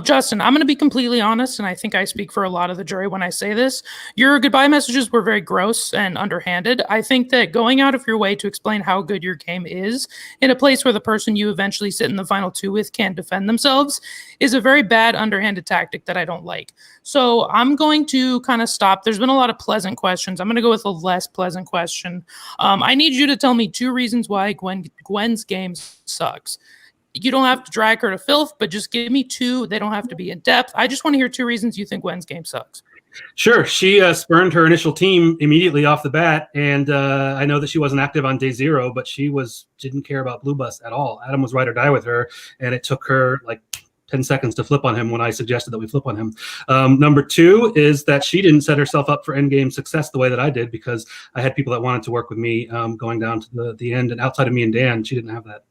Justin, I'm going to be completely honest, and I think I speak for a lot of the jury when I say this. Your goodbye messages were very gross and underhanded. I think that going out of your way to explain how good your game is in a place where the person you eventually sit in the final two with can't defend themselves is a very bad underhanded tactic that I don't like. So I'm going to kind of stop. There's been a lot of pleasant questions. I'm going to go with a less pleasant question. I need you to tell me 2 reasons why Gwen's game sucks. You don't have to drag her to filth, but just give me 2. They don't have to be in depth. I just want to hear 2 reasons you think Gwen's game sucks. Sure. She spurned her initial team immediately off the bat, and I know that she wasn't active on day 0, but she didn't care about Blue Bus at all. Adam was ride or die with her, and it took her like 10 seconds to flip on him when I suggested that we flip on him. Number 2 is that she didn't set herself up for endgame success the way that I did, because I had people that wanted to work with me going down to the end, and outside of me and Dan, she didn't have that.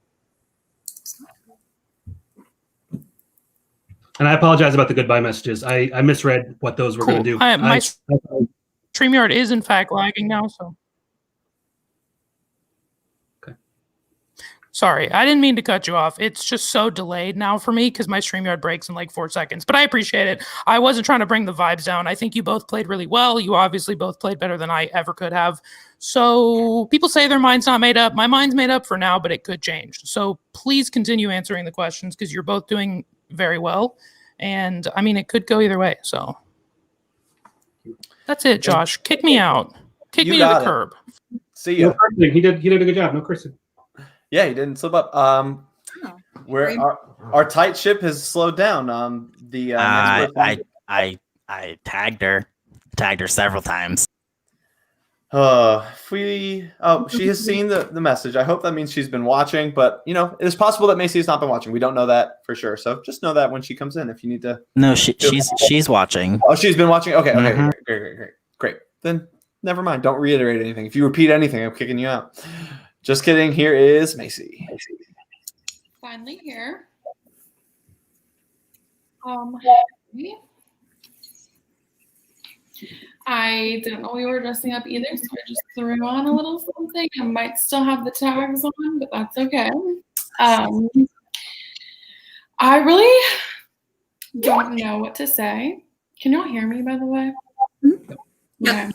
And I apologize about the goodbye messages. I misread what those were going to do. My StreamYard is in fact lagging now, so. Sorry, I didn't mean to cut you off. It's just so delayed now for me because my StreamYard breaks in like 4 seconds. But I appreciate it. I wasn't trying to bring the vibes down. I think you both played really well. You obviously both played better than I ever could have. So people say their mind's not made up. My mind's made up for now, but it could change. So please continue answering the questions because you're both doing very well. And I mean, it could go either way. So that's it, Josh. Kick me out. Kick me to the curb. See ya. No cursing. He did a good job. No cursing. Yeah, he didn't slip up. Where our tight ship has slowed down. The I tagged her several times. she has seen the message. I hope that means she's been watching, but you know, it is possible that Macy has not been watching. We don't know that for sure. So just know that when she comes in, if you need to. No, she's watching. Oh, she's been watching. Okay, Mhm. great. Then never mind. Don't reiterate anything. If you repeat anything, I'm kicking you out. Just kidding. Here is Macy. Finally here. I didn't know we were dressing up either, so I just threw on a little something. I might still have the tags on, but that's okay. I really don't know what to say. Can y'all hear me, by the way? Yeah.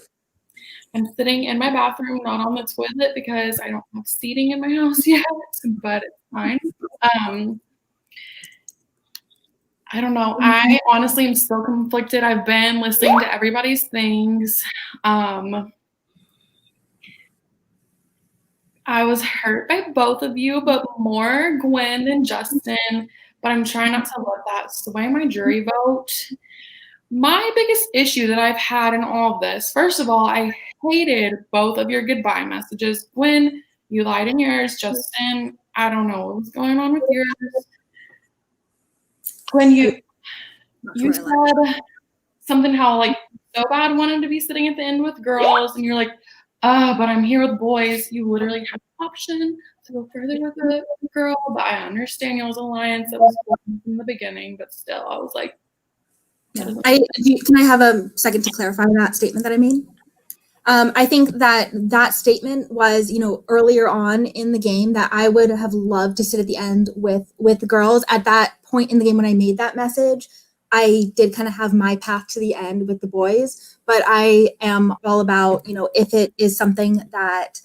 I'm sitting in my bathroom, not on the toilet, because I don't have seating in my house yet, but it's fine. I don't know. I honestly am still conflicted. I've been listening to everybody's things. I was hurt by both of you, but more Gwen than Justin. But I'm trying not to let that sway my jury vote. My biggest issue that I've had in all of this, first of all, I hated both of your goodbye messages. Gwen, you lied in yours. Justin, I don't know what was going on with yours. When you said something how like so bad wanted to be sitting at the end with girls, and you're like, but I'm here with boys. You literally had the option to go further with a girl, but I understand y'all's alliance that was from the beginning, but still, I was like, can I have a second to clarify that statement that I made? I think that statement was, earlier on in the game that I would have loved to sit at the end with the girls. At that point in the game when I made that message, I did kind of have my path to the end with the boys, but I am all about, if it is something that,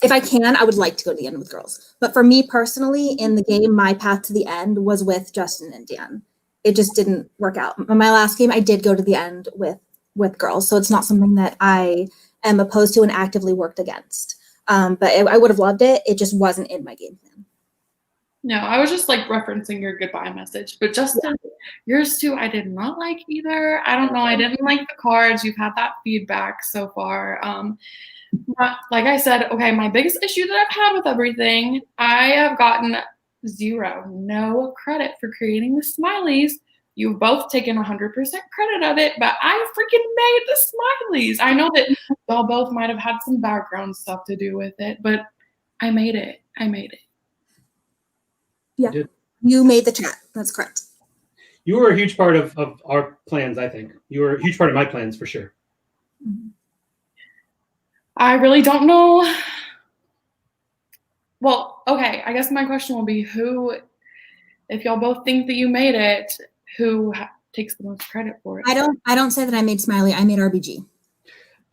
if I can, I would like to go to the end with girls. But for me personally, in the game, my path to the end was with Justin and Dan. It just didn't work out. In my last game, I did go to the end with girls. So it's not something that I am opposed to and actively worked against. But I would have loved it. It just wasn't in my game plan. No, I was just like referencing your goodbye message. But Justin, yours too, I did not like either. I don't know. I didn't like the cards. You've had that feedback so far. But like I said, okay, my biggest issue that I've had with everything, I have gotten no credit for creating the smileys. You've both taken 100% credit of it, but I freaking made the smileys. I know that y'all both might have had some background stuff to do with it, but I made it. Yeah, you made the chat. That's correct. You were a huge part of our plans, I think. You were a huge part of my plans for sure. I really don't know. Well, okay, I guess my question will be who, if y'all both think that you made it, who takes the most credit for it? I don't say that I made Smiley. I made RBG.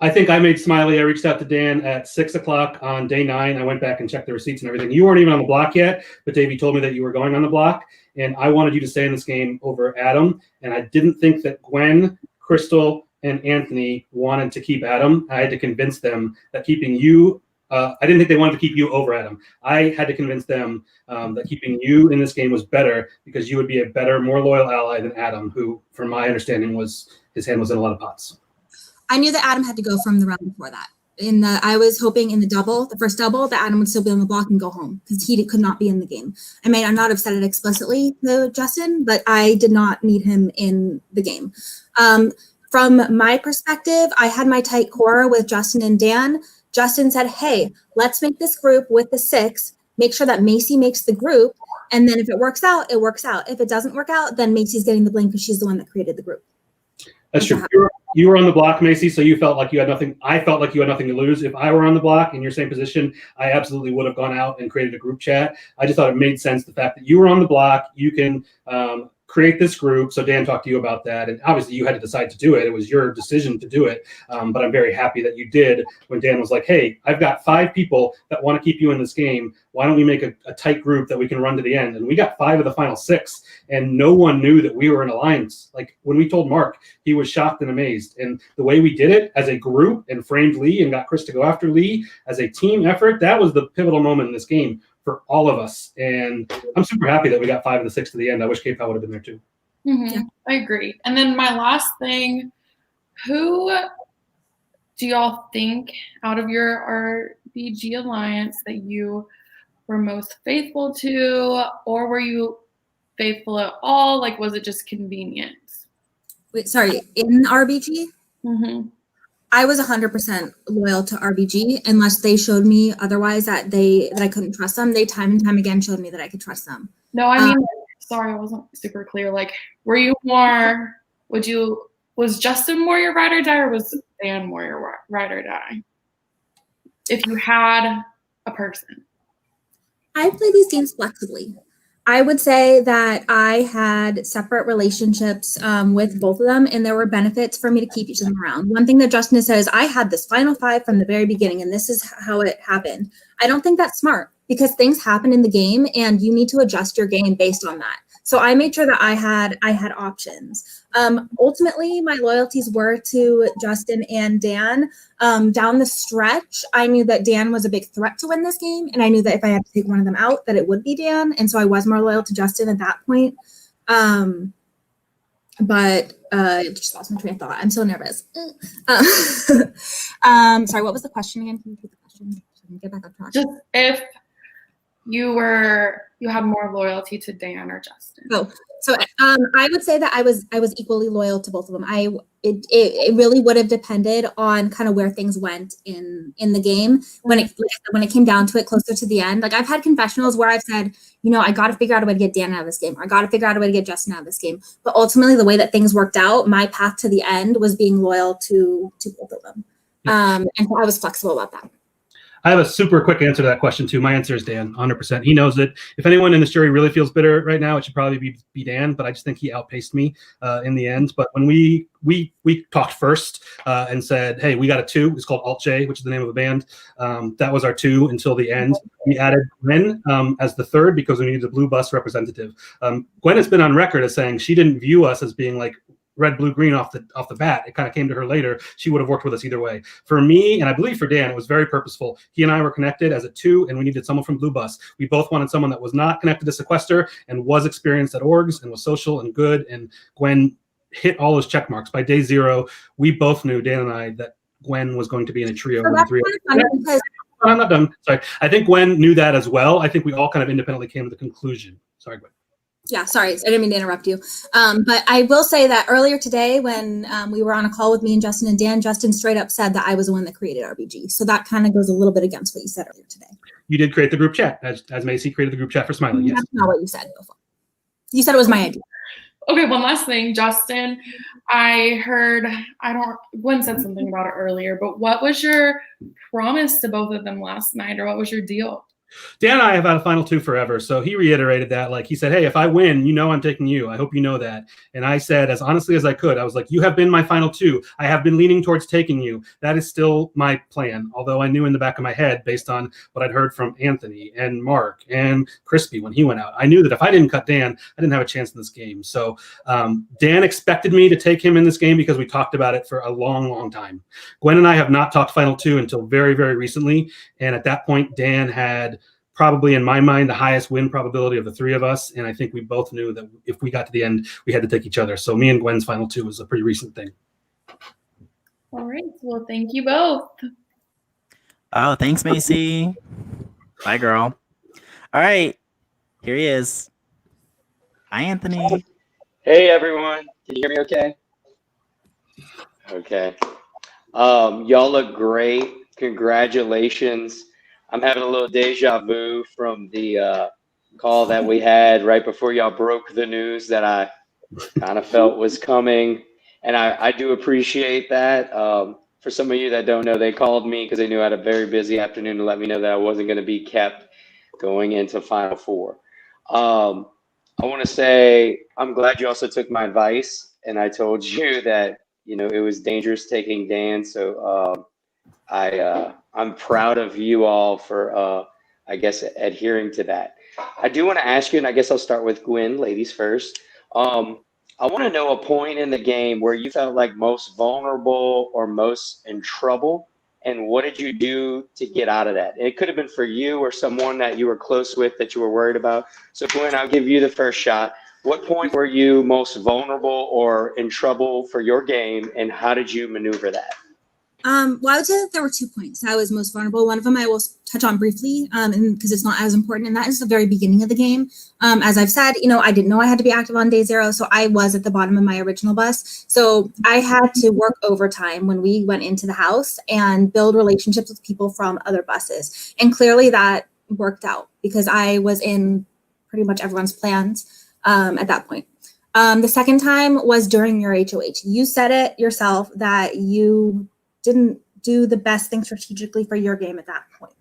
I think I made Smiley. I reached out to Dan at 6 o'clock on day 9. I went back and checked the receipts and everything. You weren't even on the block yet, but Davey told me that you were going on the block, and I wanted you to stay in this game over Adam. And I didn't think that Gwen, Crystal, and Anthony wanted to keep Adam. I had to convince them that keeping you. I didn't think they wanted to keep you over Adam. I had to convince them that keeping you in this game was better because you would be a better, more loyal ally than Adam, who, from my understanding, his hand was in a lot of pots. I knew that Adam had to go from the round before that. I was hoping in the first double, that Adam would still be on the block and go home because he could not be in the game. I may not have said it explicitly to Justin, but I did not need him in the game. From my perspective, I had my tight core with Justin and Dan. Justin said, hey, let's make this group with the 6, make sure that Macy makes the group, and then if it works out, it works out. If it doesn't work out, then Macy's getting the blame because she's the one that created the group. That's true. You were on the block, Macy, so you felt like you had nothing. I felt like you had nothing to lose. If I were on the block in your same position, I absolutely would have gone out and created a group chat. I just thought it made sense, the fact that you were on the block, you can create this group. So Dan talked to you about that, and obviously you had to decide to do it. It was your decision to do it, but I'm very happy that you did when Dan was like, hey, I've got 5 people that want to keep you in this game. Why don't we make a tight group that we can run to the end? And we got 5 of the final 6, and no one knew that we were in alliance. Like when we told Mark, he was shocked and amazed. And the way we did it as a group and framed Lee and got Chris to go after Lee as a team effort, that was the pivotal moment in this game for all of us. And I'm super happy that we got 5 of the 6 to the end. I wish K-Pop would have been there too. Mm-hmm. Yeah. I agree. And then my last thing, who do y'all think out of your RBG alliance that you were most faithful to, or were you faithful at all? Like, was it just convenience? Wait, sorry, in RBG? Mm-hmm. I was 100% loyal to RBG unless they showed me otherwise that I couldn't trust them. They time and time again showed me that I could trust them. No, I mean, sorry, I wasn't super clear. Like, were you more, was Justin more your ride or die, or was Dan more your ride or die? If you had a person. I play these games flexibly. I would say that I had separate relationships with both of them, and there were benefits for me to keep each of them around. One thing that Justin says, I had this final 5 from the very beginning, and this is how it happened. I don't think that's smart because things happen in the game, and you need to adjust your game based on that. So I made sure that I had options. Ultimately, my loyalties were to Justin and Dan. Down the stretch, I knew that Dan was a big threat to win this game, and I knew that if I had to take one of them out, that it would be Dan, and so I was more loyal to Justin at that point. But I just lost my train of thought. I'm so nervous. Sorry, what was the question again? Can you repeat the question so I can get back on track? Just if you had more loyalty to Dan or Justin. So I would say that I was equally loyal to both of them. It really would have depended on kind of where things went in the game when it came down to it closer to the end. Like I've had confessionals where I've said, I got to figure out a way to get Dan out of this game, or I got to figure out a way to get Justin out of this game. But ultimately, the way that things worked out, my path to the end was being loyal to both of them, and so I was flexible about that. I have a super quick answer to that question too. My answer is Dan, 100%. He knows it. If anyone in this jury really feels bitter right now, it should probably be Dan, but I just think he outpaced me in the end. But when we talked first and said, hey, we got a 2. It's called Alt J, which is the name of a band. That was our 2 until the end. We added Gwen as the 3rd because we needed a blue bus representative. Gwen has been on record as saying she didn't view us as being like red, blue, green off the bat. It kind of came to her later. She would have worked with us either way. For me, and I believe for Dan, it was very purposeful. He and I were connected as a 2, and we needed someone from Blue Bus. We both wanted someone that was not connected to Sequester and was experienced at orgs and was social and good. And Gwen hit all those check marks. By day 0, we both knew, Dan and I, that Gwen was going to be in a trio. I'm not done. Sorry. I think Gwen knew that as well. I think we all kind of independently came to the conclusion. Sorry, Gwen. Yeah, sorry, I didn't mean to interrupt you. But I will say that earlier today when we were on a call with me and Justin and Dan, Justin straight up said that I was the one that created RBG. So that kind of goes a little bit against what you said earlier today. You did create the group chat, as Macy created the group chat for Smiley. Yes. That's not what you said before. You said it was my idea. Okay, one last thing, Justin. I heard, Gwen said something about it earlier, but what was your promise to both of them last night, or what was your deal? Dan and I have had a final two forever, so he reiterated that. Like he said, hey, if I win, I'm taking you. I hope you know that. And I said, as honestly as I could, I was like, you have been my final two. I have been leaning towards taking you. That is still my plan. Although I knew in the back of my head, based on what I'd heard from Anthony and Mark and Crispy when he went out, I knew that if I didn't cut Dan, I didn't have a chance in this game. So Dan expected me to take him in this game because we talked about it for a long, long time. Gwen and I have not talked final two until very, very recently. And at that point, Dan had probably, in my mind, the highest win probability of the three of us. And I think we both knew that if we got to the end, we had to take each other. So me and Gwen's final two was a pretty recent thing. All right. Well, thank you both. Oh, thanks, Macy. Bye, girl. All right. Here he is. Hi, Anthony. Hey, everyone. Can you hear me okay? Okay. Y'all look great. Congratulations. I'm having a little deja vu from the call that we had right before y'all broke the news that I kind of felt was coming. And I do appreciate that. For some of you that don't know, they called me because they knew I had a very busy afternoon to let me know that I wasn't going to be kept going into Final Four. I want to say I'm glad you also took my advice. And I told you that, it was dangerous taking Dan. So I'm proud of you all for, I guess, adhering to that. I do want to ask you, and I guess I'll start with Gwen, ladies first. I want to know a point in the game where you felt like most vulnerable or most in trouble, and what did you do to get out of that? It could have been for you or someone that you were close with that you were worried about. So Gwen, I'll give you the first shot. What point were you most vulnerable or in trouble for your game, and how did you maneuver that? Well, I would say that there were 2 points I was most vulnerable. One of them I will touch on briefly, and because it's not as important, and that is the very beginning of the game. As I've said, I didn't know I had to be active on day 0, so I was at the bottom of my original bus. So I had to work overtime when we went into the house and build relationships with people from other buses. And clearly that worked out because I was in pretty much everyone's plans at that point. The second time was during your HOH. You said it yourself that you didn't do the best thing strategically for your game at that point.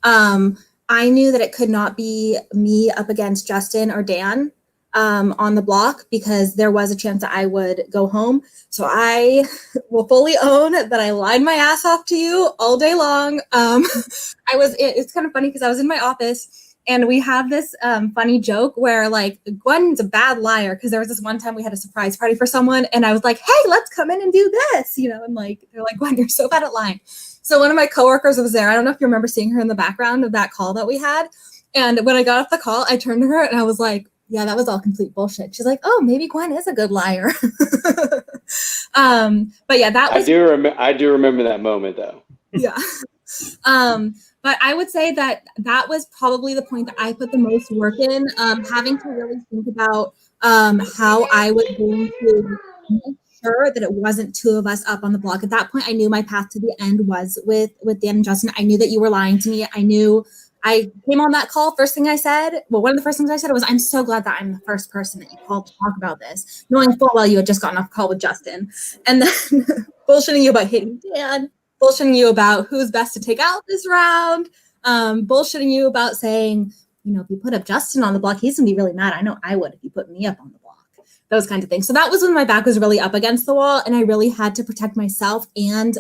I knew that it could not be me up against Justin or Dan on the block because there was a chance that I would go home. So I will fully own that I lied my ass off to you all day long. It's kind of funny because I was in my office and we have this funny joke where like Gwen's a bad liar because there was this one time we had a surprise party for someone and I was like, hey, let's come in and do this, and like they're like, Gwen, you're so bad at lying. So one of my coworkers was there. I don't know if you remember seeing her in the background of that call that we had. And when I got off the call, I turned to her and I was like, yeah, that was all complete bullshit. She's like, oh, maybe Gwen is a good liar. But yeah, that was. I do remember that moment though. Yeah. But I would say that was probably the point that I put the most work in, having to really think about how I was going to make sure that it wasn't two of us up on the block. At that point, I knew my path to the end was with Dan and Justin. I knew that you were lying to me. I knew I came on that call. First thing I said, one of the first things I said was, I'm so glad that I'm the first person that you called to talk about this, knowing full well you had just gotten off a call with Justin. And then bullshitting you about hating Dan. Bullshitting you about who's best to take out this round, bullshitting you about saying, if you put up Justin on the block, he's gonna be really mad. I know I would if you put me up on the block. Those kinds of things. So that was when my back was really up against the wall, and I really had to protect myself and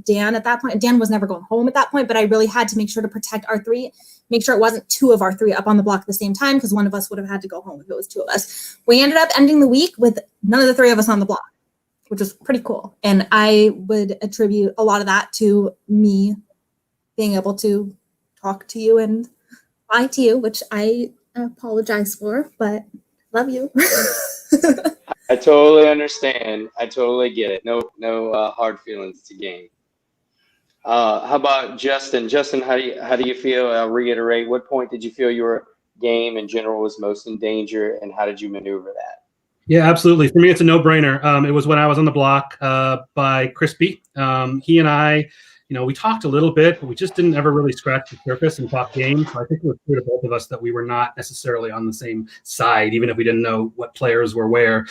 Dan at that point. Dan was never going home at that point, but I really had to make sure to protect our three, make sure it wasn't two of our three up on the block at the same time, because one of us would have had to go home if it was two of us. We ended up ending the week with none of the three of us on the block, which was pretty cool. And I would attribute a lot of that to me being able to talk to you and lie to you, which I apologize for, but love you. I totally understand. I totally get it. No hard feelings to gain. How about Justin? Justin, how do you feel? I'll reiterate. What point did you feel your game in general was most in danger, and how did you maneuver that? Yeah, absolutely. For me, it's a no-brainer. It was when I was on the block by Crispy. He and I we talked a little bit, but we just didn't ever really scratch the surface and talk games. So I think it was clear to both of us that we were not necessarily on the same side, even if we didn't know what players were where.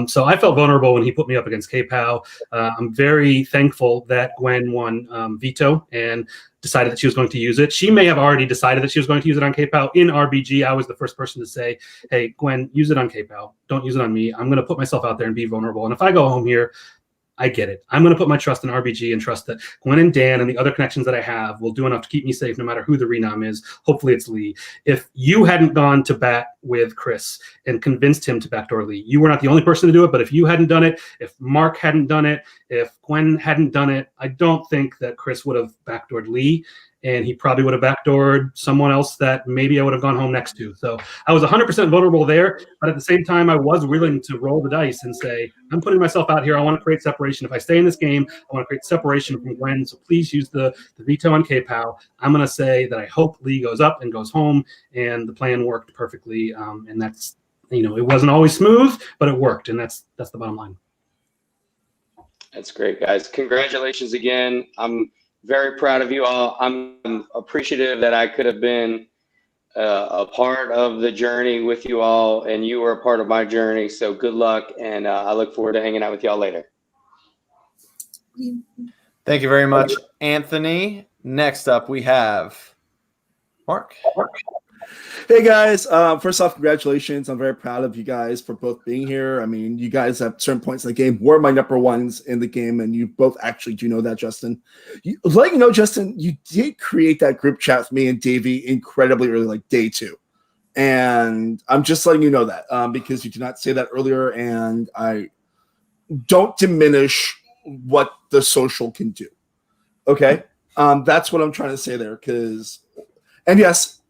So I felt vulnerable when he put me up against K-Pow. I'm very thankful that Gwen won veto and decided that she was going to use it. She may have already decided that she was going to use it on K-Pow. In RBG, I was the first person to say, hey, Gwen, use it on K-Pow. Don't use it on me. I'm going to put myself out there and be vulnerable. And if I go home here, I get it. I'm going to put my trust in RBG and trust that Gwen and Dan and the other connections that I have will do enough to keep me safe no matter who the renom is. Hopefully it's Lee. If you hadn't gone to bat with Chris and convinced him to backdoor Lee, you were not the only person to do it, but if you hadn't done it, if Mark hadn't done it, if Gwen hadn't done it, I don't think that Chris would have backdoored Lee, and he probably would have backdoored someone else that maybe I would have gone home next to. So I was 100% vulnerable there, but at the same time, I was willing to roll the dice and say, I'm putting myself out here. I want to create separation. If I stay in this game, I want to create separation from Gwen, so please use the veto on K-Pow. I'm going to say that I hope Lee goes up and goes home, and the plan worked perfectly, and that's, it wasn't always smooth, but it worked, and that's the bottom line. That's great, guys. Congratulations again. I'm very proud of you all. I'm appreciative that I could have been a part of the journey with you all, and you were a part of my journey. So good luck, and I look forward to hanging out with y'all later. Thank you very much, Anthony. Next up, we have Mark. Hey guys, first off, congratulations. I'm very proud of you guys for both being here. I mean, you guys at certain points in the game were my number ones in the game, and you both actually do know that, Justin. Let you know, Justin, you did create that group chat with me and Davey incredibly early, like day 2. And I'm just letting you know that because you did not say that earlier, and I don't diminish what the social can do. Okay? That's what I'm trying to say there, and yes,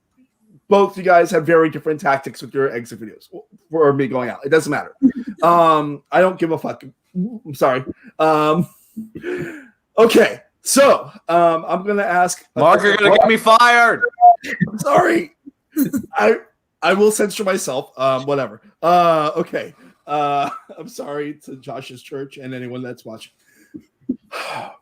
both you guys have very different tactics with your exit videos for me going out. It doesn't matter. I don't give a fuck. I'm sorry. Okay, so I'm gonna ask Mark. You're gonna get me fired. I'm sorry. I will censor myself. Whatever. Okay. I'm sorry to Josh's church and anyone that's watching. All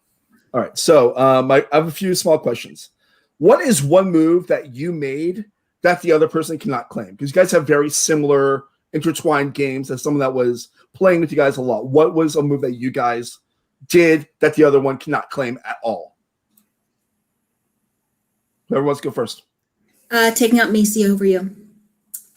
right. So I have a few small questions. What is one move that you made that the other person cannot claim? Because you guys have very similar intertwined games as someone that was playing with you guys a lot. What was a move that you guys did that the other one cannot claim at all? Whoever wants to go first. Taking out Macy over you.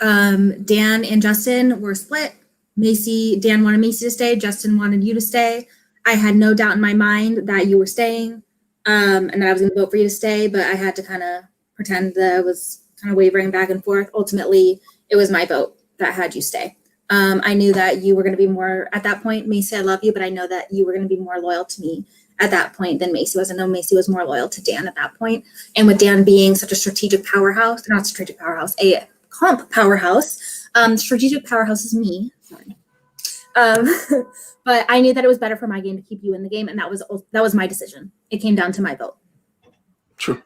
Dan and Justin were split. Dan wanted Macy to stay. Justin wanted you to stay. I had no doubt in my mind that you were staying, and that I was going to vote for you to stay, but I had to kind of pretend that I was kind of wavering back and forth. Ultimately, it was my vote that had you stay. I knew that you were going to be more, at that point, Macy, I love you, but I know that you were going to be more loyal to me at that point than Macy was. I know Macy was more loyal to Dan at that point. And with Dan being such a strategic powerhouse, not strategic powerhouse, a comp powerhouse, strategic powerhouse is me, sorry. But I knew that it was better for my game to keep you in the game, and that was my decision. It came down to my vote. True.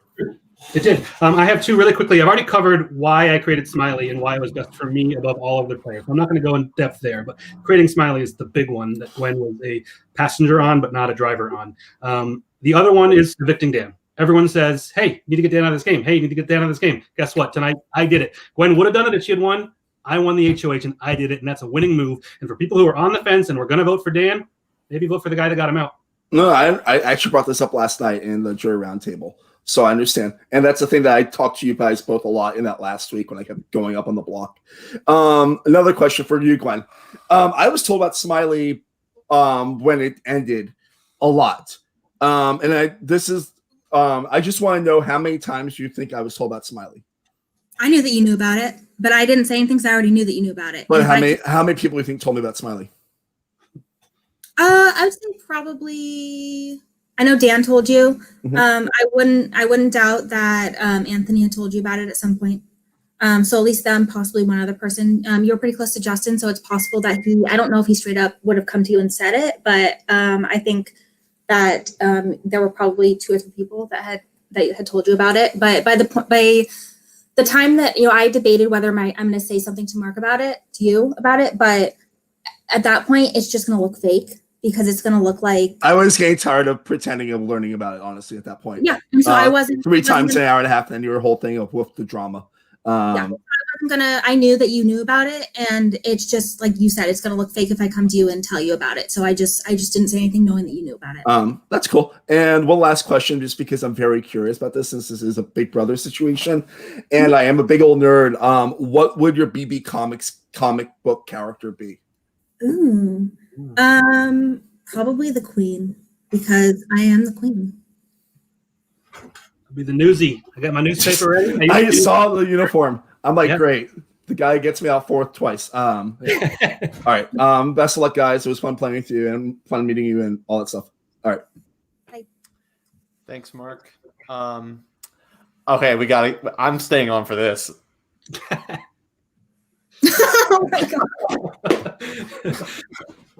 It did. I have two really quickly. I've already covered why I created Smiley and why it was best for me above all other players. I'm not going to go in depth there, but creating Smiley is the big one that Gwen was a passenger on, but not a driver on. The other one is evicting Dan. Everyone says, hey, you need to get Dan out of this game. Hey, you need to get Dan out of this game. Guess what? Tonight, I did it. Gwen would have done it if she had won. I won the HOH, and I did it, and that's a winning move. And for people who are on the fence and were going to vote for Dan, maybe vote for the guy that got him out. No, I actually brought this up last night in the jury roundtable. So I understand. And that's the thing that I talked to you guys both a lot in that last week when I kept going up on the block. Another question for you, Gwen. I was told about Smiley when it ended a lot. And I just want to know how many times you think I was told about Smiley. I knew that you knew about it, but I didn't say anything because I already knew that you knew about it. But how many people do you think told me about Smiley? I would say probably. I know Dan told you. Mm-hmm. I wouldn't doubt that Anthony had told you about it at some point. So at least them, possibly one other person. You're pretty close to Justin, so it's possible that I don't know if he straight up would have come to you and said it, but I think that there were probably 2 or 3 people that had told you about it. But by the time that I debated whether I'm going to say something to Mark about it, to you about it, but at that point it's just going to look fake. because it's going to look like. I was getting tired of pretending of learning about it, honestly, at that point. Yeah, and so I wasn't 3 times an hour and a half, and your whole thing of with the drama. I knew that you knew about it, and it's just like you said, it's gonna look fake if I come to you and tell you about it. So I just didn't say anything knowing that you knew about it. That's cool. And one last question, just because I'm very curious about this, since this is a Big Brother situation, and I am a big old nerd. What would your BB Comics comic book character be? Ooh, probably the Queen, because I am the Queen. I'll be the newsie. I got my newspaper ready. I saw the uniform. I'm like, great. The guy gets me out fourth twice. Yeah. All right. Best of luck, guys. It was fun playing with you and fun meeting you and all that stuff. All right. Bye. Thanks, Mark. Okay, we got it. I'm staying on for this. Oh my god.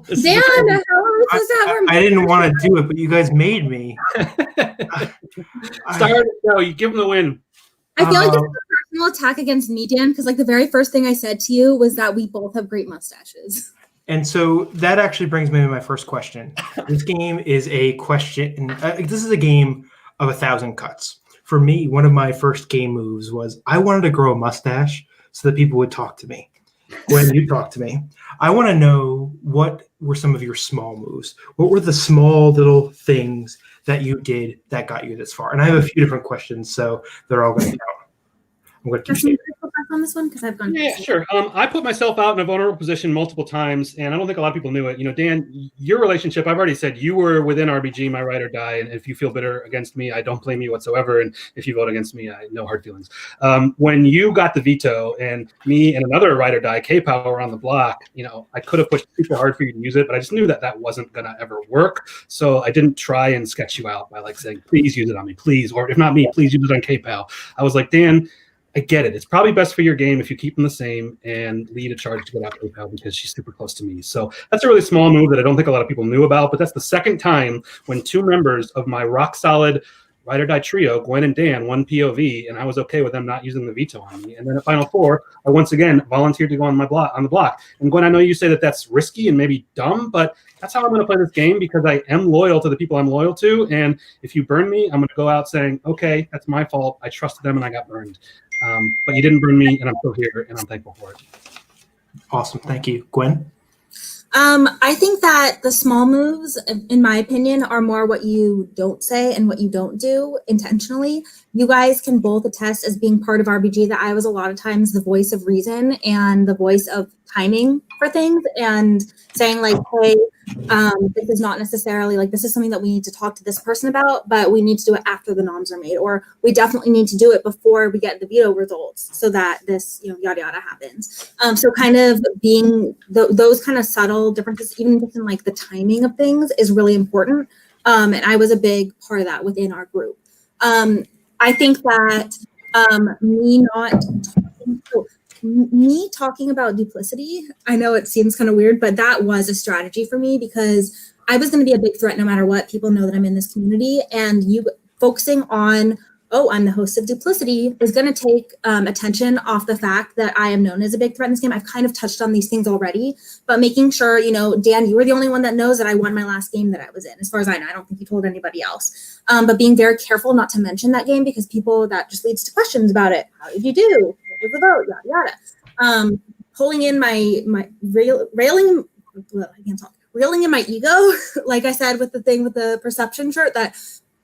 Dan, how are we supposed to have our I didn't want to do it, but you guys made me. Start. No, you give him the win. I feel like this is a personal attack against me, Dan, because like the very first thing I said to you was that we both have great mustaches. And so that actually brings me to my first question. This game is a question. This is a game of 1,000 cuts. For me, one of my first game moves was I wanted to grow a mustache so that people would talk to me. Gwen, you talk to me. I want to know, what were some of your small moves? What were the small little things that you did that got you this far? And I have a few different questions, so they're all going to count. I'm going to Justin, can I go back on this one because I've gone. Yeah, sure. I put myself out in a vulnerable position multiple times, and I don't think a lot of people knew it. You know, Dan, your relationship, I've already said you were within RBG, my ride or die, and if you feel bitter against me, I don't blame you whatsoever, and if you vote against me, I no hard feelings. When you got the veto, and me and another ride or die, K-Power on the block, you know, I could have pushed super hard for you to use it, but I just knew that that wasn't going to ever work, so I didn't try and sketch you out by like saying, please use it on me, please, or if not me, please use it on K-Pow. I was like, Dan, I get it. It's probably best for your game if you keep them the same and lead a charge to get out PayPal because she's super close to me. So that's a really small move that I don't think a lot of people knew about, but that's the second time when 2 members of my rock solid ride or die trio, Gwen and Dan, won POV, and I was okay with them not using the veto on me. And then at Final Four, I once again volunteered to go on the block. And Gwen, I know you say that that's risky and maybe dumb, but that's how I'm going to play this game because I am loyal to the people I'm loyal to. And if you burn me, I'm going to go out saying, okay, that's my fault. I trusted them and I got burned. But you didn't burn me, and I'm still here, and I'm thankful for it. Awesome. Thank you. Gwen? I think that the small moves, in my opinion, are more what you don't say and what you don't do intentionally. You guys can both attest as being part of RBG that I was a lot of times the voice of reason and the voice of timing for things and saying like, hey, this is not necessarily like, this is something that we need to talk to this person about, but we need to do it after the noms are made, or we definitely need to do it before we get the veto results so that this, yada, yada happens. So kind of being those kind of subtle differences, even just in like the timing of things is really important. And I was a big part of that within our group. I think that me talking about duplicity, I know it seems kind of weird, but that was a strategy for me because I was going to be a big threat no matter what. People know that I'm in this community, and you focusing on, oh, I'm the host of duplicity is going to take attention off the fact that I am known as a big threat in this game. I've kind of touched on these things already, but making sure, Dan, you were the only one that knows that I won my last game that I was in. As far as I know, I don't think you told anybody else. But being very careful not to mention that game because that just leads to questions about it. How did you do? What was the vote? Yada, yada. Pulling in reeling in my ego, like I said with the thing with the perception shirt, that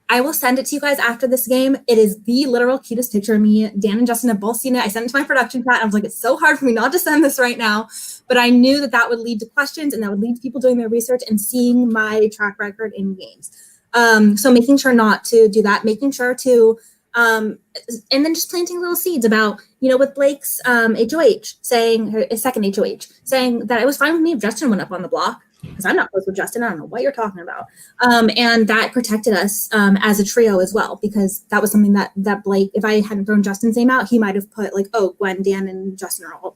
I will send it to you guys after this game. It is the literal cutest picture of me. Dan and Justin have both seen it. I sent it to my production chat. I was like, it's so hard for me not to send this right now. But I knew that would lead to questions and that would lead to people doing their research and seeing my track record in games. So making sure not to do that, making sure to, and then just planting little seeds about, with Blake's HOH saying, his second HOH, saying that it was fine with me if Justin went up on the block. Because I'm not close with Justin. I don't know what you're talking about. And that protected us as a trio as well, because that was something that Blake, if I hadn't thrown Justin's name out, he might have put like, oh, Gwen, Dan, and Justin are all,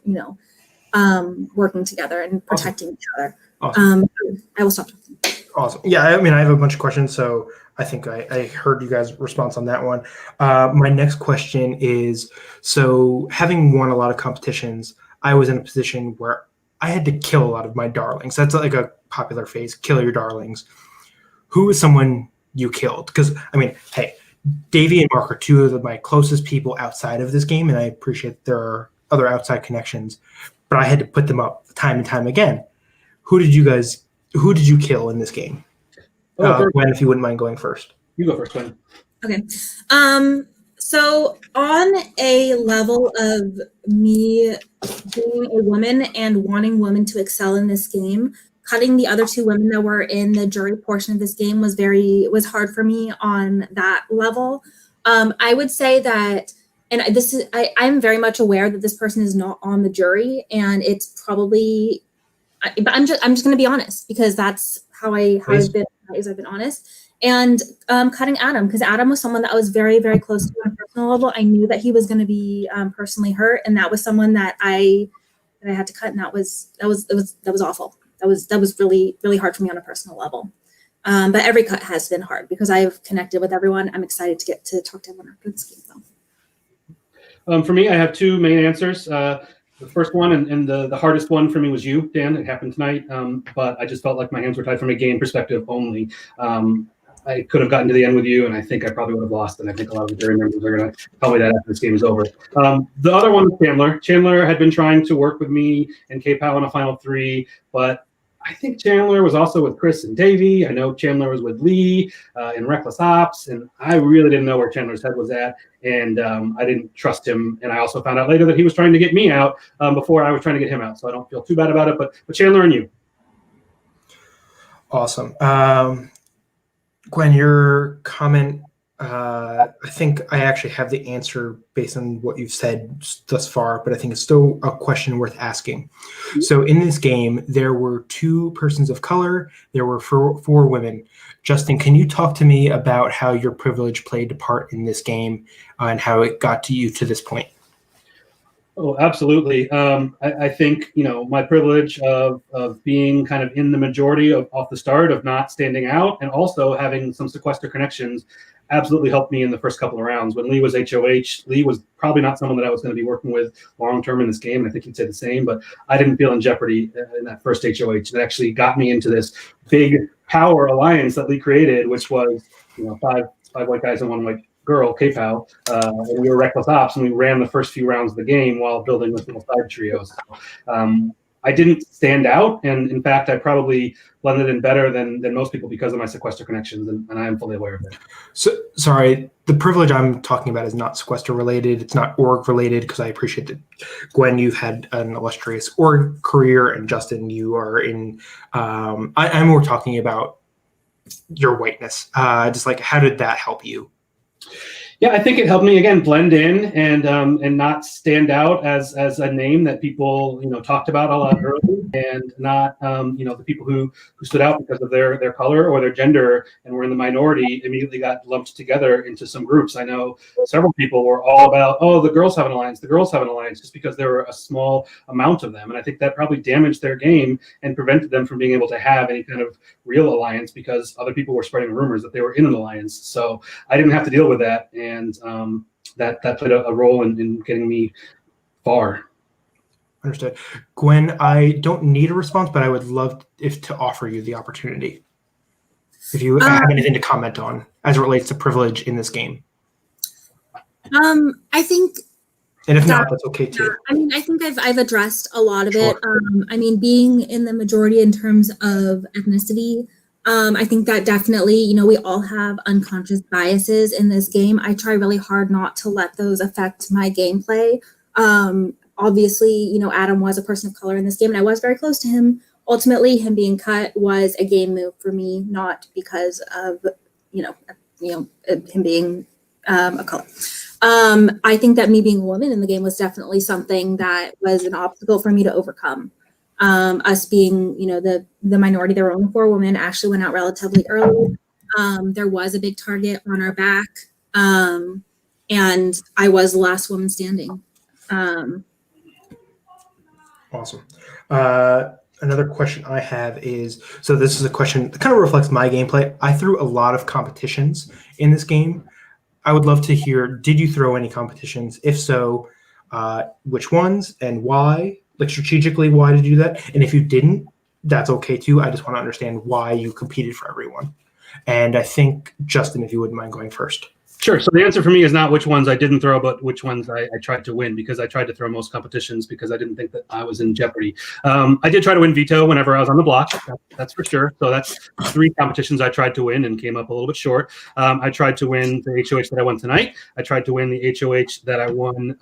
working together and protecting each other. Awesome. I will stop talking. Awesome. Yeah, I mean, I have a bunch of questions, so I think I heard you guys' response on that one. My next question is, so having won a lot of competitions, I was in a position where I had to kill a lot of my darlings. That's like a popular phrase, kill your darlings. Who is someone you killed? Because, I mean, hey, Davey and Mark are two of my closest people outside of this game, and I appreciate there are other outside connections, but I had to put them up time and time again. Who did you kill in this game? Gwen, if you wouldn't mind going first. You go first, Gwen. Okay. So on a level of me being a woman and wanting women to excel in this game, cutting the other two women that were in the jury portion of this game was hard for me on that level. I would say that, and I'm very much aware that this person is not on the jury, and it's probably, but I'm just going to be honest, because that's how I've been honest. And cutting Adam, because Adam was someone that I was very, very close to on a personal level. I knew that he was going to be personally hurt, and that was someone that I had to cut, and that was awful. That was really, really hard for me on a personal level. But every cut has been hard because I've connected with everyone. I'm excited to get to talk to everyone after this game, though. For me, I have two main answers. The first one and the hardest one for me was you, Dan. It happened tonight, but I just felt like my hands were tied from a game perspective only. I could have gotten to the end with you, and I think I probably would have lost. And I think a lot of the jury members are going to tell me that after this game is over. The other one was Chandler. Chandler had been trying to work with me and K-Pow in a final three, but I think Chandler was also with Chris and Davey. I know Chandler was with Lee in Reckless Ops, and I really didn't know where Chandler's head was at, and I didn't trust him. And I also found out later that he was trying to get me out before I was trying to get him out, so I don't feel too bad about it. But Chandler and you. Awesome. Gwen, your comment, I think I actually have the answer based on what you've said thus far, but I think it's still a question worth asking. So in this game, there were 2 persons of color. There were 4 women. Justin, can you talk to me about how your privilege played a part in this game and how it got to you to this point? Oh, absolutely. I think, my privilege of being kind of in the majority off the start, of not standing out, and also having some sequester connections absolutely helped me in the first couple of rounds. When Lee was HOH, Lee was probably not someone that I was going to be working with long-term in this game, and I think he'd say the same, but I didn't feel in jeopardy in that first HOH. That actually got me into this big power alliance that Lee created, which was, 5 white guys and 1 white girl, K-Pow, and we were Reckless Ops, and we ran the first few rounds of the game while building this little side trio. So, I didn't stand out, and in fact, I probably blended in better than most people because of my sequester connections, and I am fully aware of that. So, sorry, the privilege I'm talking about is not sequester related. It's not org related, because I appreciate that, Gwen, you've had an illustrious org career, and Justin, you are in. I'm more talking about your whiteness. Just like, how did that help you? Yeah, I think it helped me again blend in and not stand out as a name that people talked about a lot early, and not the people who stood out because of their color or their gender and were in the minority immediately got lumped together into some groups. I know several people were all about, oh, the girls have an alliance, just because there were a small amount of them, and I think that probably damaged their game and prevented them from being able to have any kind of real alliance because other people were spreading rumors that they were in an alliance. So I didn't have to deal with that. And that played a role in getting me far. Understood. Gwen, I don't need a response, but I would love to offer you the opportunity. If you have anything to comment on as it relates to privilege in this game. I think. And if not, that's okay too. I mean, I think I've addressed a lot of it. I mean, being in the majority in terms of ethnicity, I think that definitely, we all have unconscious biases in this game. I try really hard not to let those affect my gameplay. Obviously, Adam was a person of color in this game, and I was very close to him. Ultimately, him being cut was a game move for me, not because of, him being a color. I think that me being a woman in the game was definitely something that was an obstacle for me to overcome. Us being, the minority, there were only 4 women. Ashley went out relatively early. There was a big target on our back, and I was the last woman standing. Awesome. Another question I have is, so this is a question that kind of reflects my gameplay. I threw a lot of competitions in this game. I would love to hear, did you throw any competitions? If so, which ones and why? Like strategically, why did you do that? And if you didn't, that's okay too. I just want to understand why you competed for everyone. And I think, Justin, if you wouldn't mind going first. Sure. So the answer for me is not which ones I didn't throw, but which ones I tried to win, because I tried to throw most competitions because I didn't think that I was in jeopardy. I did try to win veto whenever I was on the block. That's for sure. So that's 3 competitions I tried to win and came up a little bit short. I tried to win the HOH that I won tonight. I tried to win the HOH that I won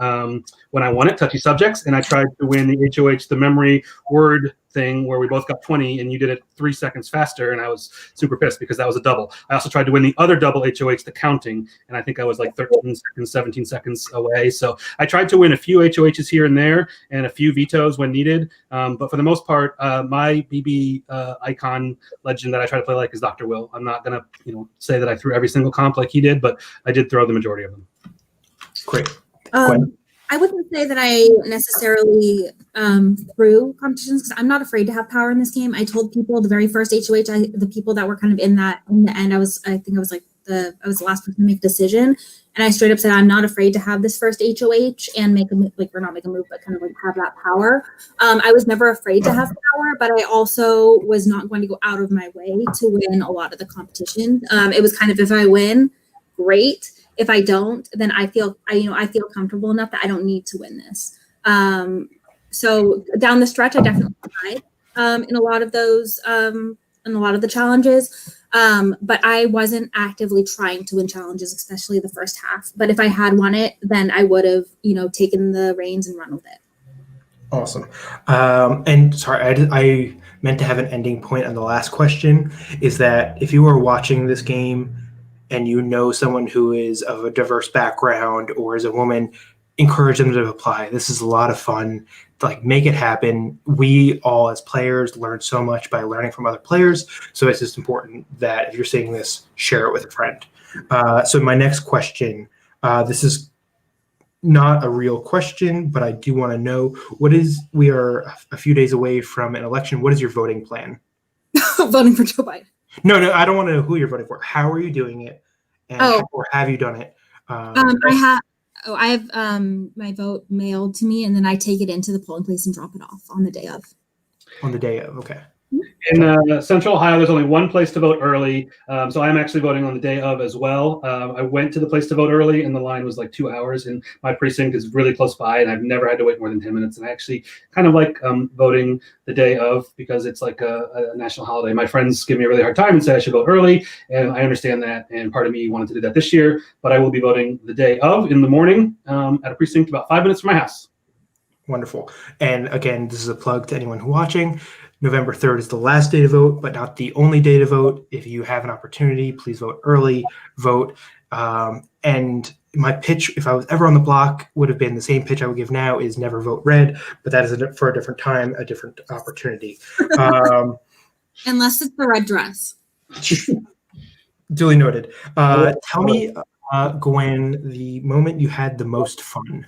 when I won it, Touchy Subjects, and I tried to win the HOH, the memory word thing, where we both got 20 and you did it 3 seconds faster, and I was super pissed because that was a double. I also tried to win the other double HOH, the counting, and I think I was like 13 seconds, 17 seconds away. So I tried to win a few HOHs here and there and a few vetoes when needed. But for the most part, my BB icon legend that I try to play like is Dr. Will. I'm not gonna say that I threw every single comp like he did, but I did throw the majority of them. Great. I wouldn't say that I necessarily threw competitions, because I'm not afraid to have power in this game. I told people the very first HOH, the people that were kind of in the end, I think I was the last person to make a decision, and I straight up said I'm not afraid to have this first HOH and make a move, or not make a move, but kind of have that power. I was never afraid to have power, but I also was not going to go out of my way to win a lot of the competition. It was kind of, if I win, great. If I don't, then I feel comfortable enough that I don't need to win this. So down the stretch, I definitely tried in a lot of those, in a lot of the challenges, but I wasn't actively trying to win challenges, especially the first half. But if I had won it, then I would have, taken the reins and run with it. Awesome. And sorry, I meant to have an ending point on the last question, is that if you are watching this game and you know someone who is of a diverse background or is a woman, encourage them to apply. This is a lot of fun. Like, make it happen. We all as players learn so much by learning from other players. So it's just important that if you're seeing this, share it with a friend. So my next question, this is not a real question, but I do want to know, we are a few days away from an election. What is your voting plan? Voting for Joe Biden. No, I don't want to know who you're voting for. How are you doing it? And or have you done it? I have my vote mailed to me, and then I take it into the polling place and drop it off on the day of. On the day of, okay. In Central Ohio, there's only one place to vote early, so I'm actually voting on the day of as well. I went to the place to vote early, and the line was like 2 hours, and my precinct is really close by, and I've never had to wait more than 10 minutes, and I actually kind of like voting the day of because it's like a national holiday. My friends give me a really hard time and say I should vote early, and I understand that, and part of me wanted to do that this year, but I will be voting the day of in the morning at a precinct about 5 minutes from my house. Wonderful. And again, this is a plug to anyone who's watching. November 3rd is the last day to vote, but not the only day to vote. If you have an opportunity, please vote early, vote. And my pitch, if I was ever on the block, would have been the same pitch I would give now, is never vote red, but that is for a different time, a different opportunity. Unless it's the red dress. Duly noted. Tell me, Gwen, the moment you had the most fun.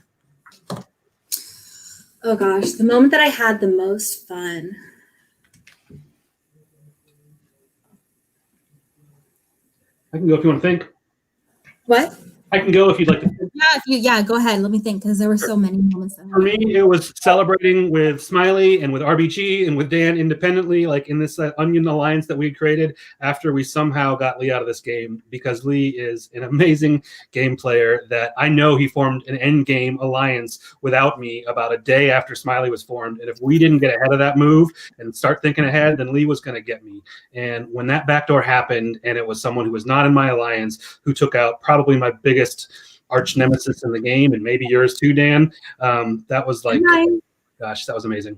Oh gosh, the moment that I had the most fun. I can go if you want to think. What? I can go if you'd like to think. Yeah, go ahead. Let me think, because there were so many moments. For me, it was celebrating with Smiley and with RBG and with Dan independently, like in this onion alliance that we created after we somehow got Lee out of this game, because Lee is an amazing game player that I know he formed an end game alliance without me about a day after Smiley was formed. And if we didn't get ahead of that move and start thinking ahead, then Lee was going to get me. And when that backdoor happened, and it was someone who was not in my alliance who took out probably my biggest arch nemesis in the game, and maybe yours too, Dan. That was like, gosh, that was amazing.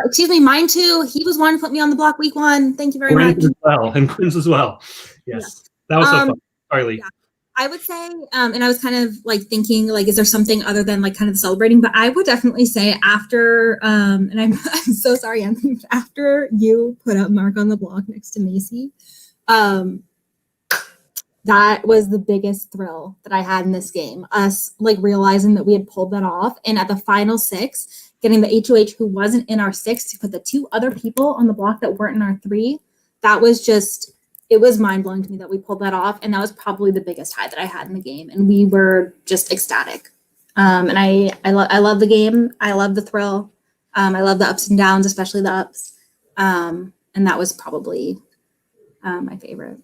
Excuse me, mine too. He was one to put me on the block week 1. Thank you very much. As well, and Quinn's as well. Yes, that was so fun. Sorry, Lee. Yeah. I would say, and I was kind of like thinking, like, is there something other than like kind of celebrating? But I would definitely say after, and I'm so sorry, Anthony, after you put up Mark on the block next to Macy, that was the biggest thrill that I had in this game. Us like realizing that we had pulled that off, and at the final 6, getting the HOH who wasn't in our 6 to put the 2 other people on the block that weren't in our 3. That was just, it was mind blowing to me that we pulled that off, and that was probably the biggest high that I had in the game, and we were just ecstatic. And I love the game. I love the thrill. I love the ups and downs, especially the ups. And that was probably my favorite.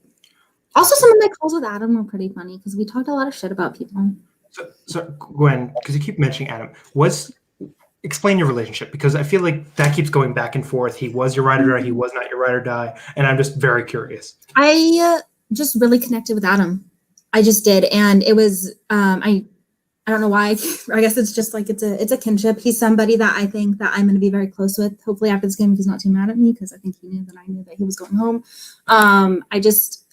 Also, some of my calls with Adam were pretty funny because we talked a lot of shit about people. So Gwen, because you keep mentioning Adam, explain your relationship, because I feel like that keeps going back and forth. He was your ride or die, he was not your ride or die, and I'm just very curious. I just really connected with Adam. I just did, and it was I don't know why. I guess it's just like it's a kinship. He's somebody that I think that I'm going to be very close with. Hopefully after this game, if he's not too mad at me, because I think he knew that I knew that he was going home.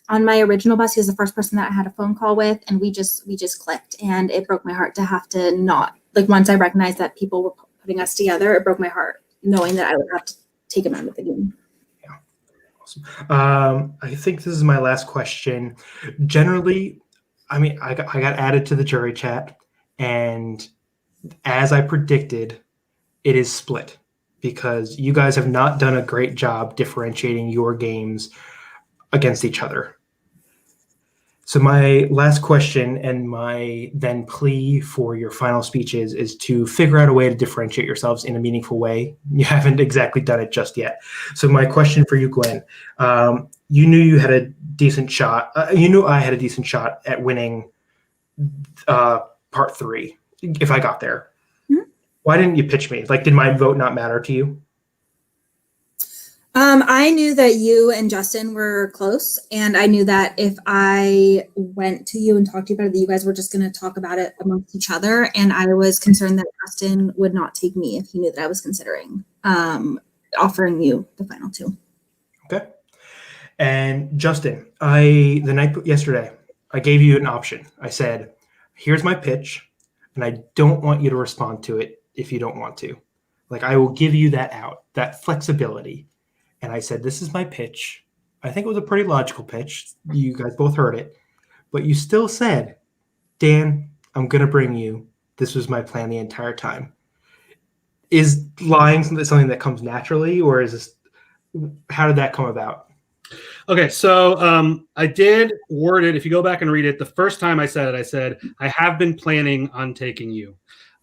On my original bus, he was the first person that I had a phone call with, and we just clicked, and it broke my heart to have to not, like, once I recognized that people were putting us together, it broke my heart knowing that I would have to take him out of the game. Yeah, awesome. I think this is my last question. Generally, I mean, I got added to the jury chat, and as I predicted, it is split because you guys have not done a great job differentiating your games against each other. So my last question and my then plea for your final speeches is to figure out a way to differentiate yourselves in a meaningful way. You haven't exactly done it just yet. So my question for you, Gwen, you knew you had a decent shot. You knew I had a decent shot at winning part 3 if I got there. Mm-hmm. Why didn't you pitch me? Like, did my vote not matter to you? I knew that you and Justin were close, and I knew that if I went to you and talked to you about it, that you guys were just going to talk about it amongst each other, and I was concerned that Justin would not take me if he knew that I was considering offering you the final 2. Okay. And Justin, the night yesterday, I gave you an option. I said, here's my pitch, and I don't want you to respond to it if you don't want to. Like, I will give you that flexibility. And I said, this is my pitch. I think it was a pretty logical pitch. You guys both heard it. But you still said, Dan, I'm going to bring you. This was my plan the entire time. Is lying something that comes naturally, or is this, how did that come about? Okay, so I did word it. If you go back and read it, the first time I said, I have been planning on taking you.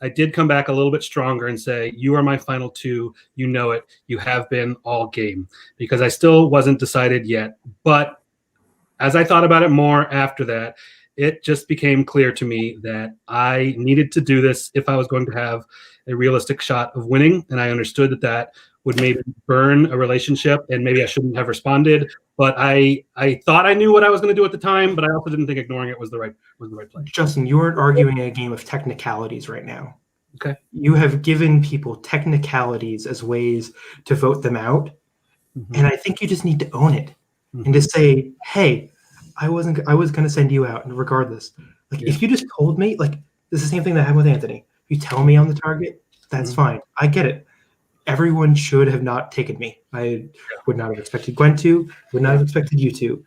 I did come back a little bit stronger and say, you are my final 2. You know it. You have been all game, because I still wasn't decided yet. But as I thought about it more after that, it just became clear to me that I needed to do this if I was going to have a realistic shot of winning. And I understood that would maybe burn a relationship, and maybe I shouldn't have responded. But I thought I knew what I was going to do at the time, but I also didn't think ignoring it was the right play. Justin, you aren't arguing a game of technicalities right now. Okay. You have given people technicalities as ways to vote them out. Mm-hmm. And I think you just need to own it. Mm-hmm. And just say, hey, I was going to send you out regardless. Like, if you just told me, like, this is the same thing that happened with Anthony. If you tell me on the target, that's fine. I get it. Everyone should have not taken me. I would not have expected Gwen to, would not have expected you to.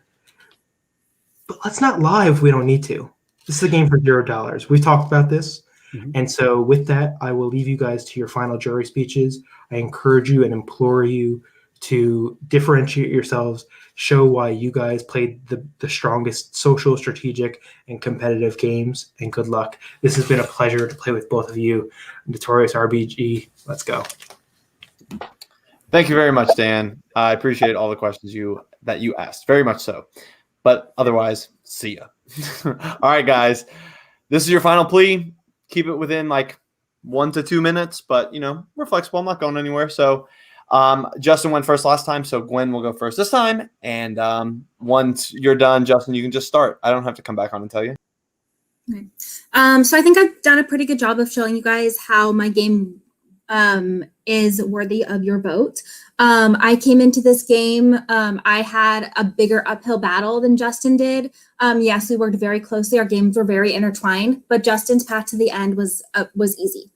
But let's not lie if we don't need to. This is a game for $0. We've talked about this. Mm-hmm. And so with that, I will leave you guys to your final jury speeches. I encourage you and implore you to differentiate yourselves, show why you guys played the strongest social, strategic, and competitive games, and good luck. This has been a pleasure to play with both of you. Notorious RBG, let's go. Thank you very much, Dan. I appreciate all the questions that you asked, very much so. But otherwise, see ya. All right, guys. This is your final plea. Keep it within like 1 to 2 minutes, but we're flexible. I'm not going anywhere. So Justin went first last time, so Gwen will go first this time. And once you're done, Justin, you can just start. I don't have to come back on and tell you. Okay. So I think I've done a pretty good job of showing you guys how my game is worthy of your vote. I came into this game, I had a bigger uphill battle than Justin did. Yes, we worked very closely. Our games were very intertwined, but Justin's path to the end was easy.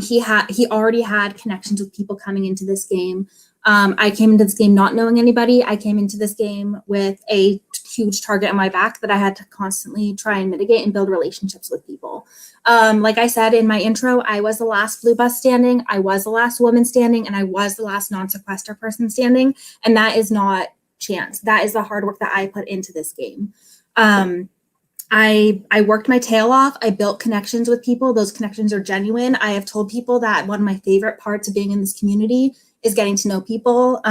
He already had connections with people coming into this game. I came into this game not knowing anybody. I came into this game with a huge target on my back that I had to constantly try and mitigate and build relationships with people. Like I said in my intro, I was the last blue bus standing, I was the last woman standing, and I was the last non-sequester person standing. And that is not chance. That is the hard work that I put into this game. I worked my tail off. I built connections with people. Those connections are genuine. I have told people that one of my favorite parts of being in this community is getting to know people.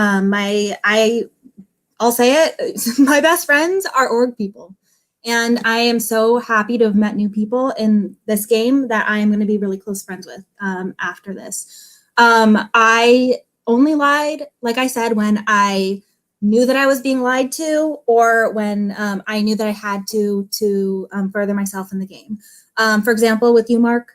I'll say it, my best friends are org people. And I am so happy to have met new people in this game that I am going to be really close friends with after this. I only lied, like I said, when I knew that I was being lied to, or when I knew that I had to further myself in the game. For example, with you, Mark,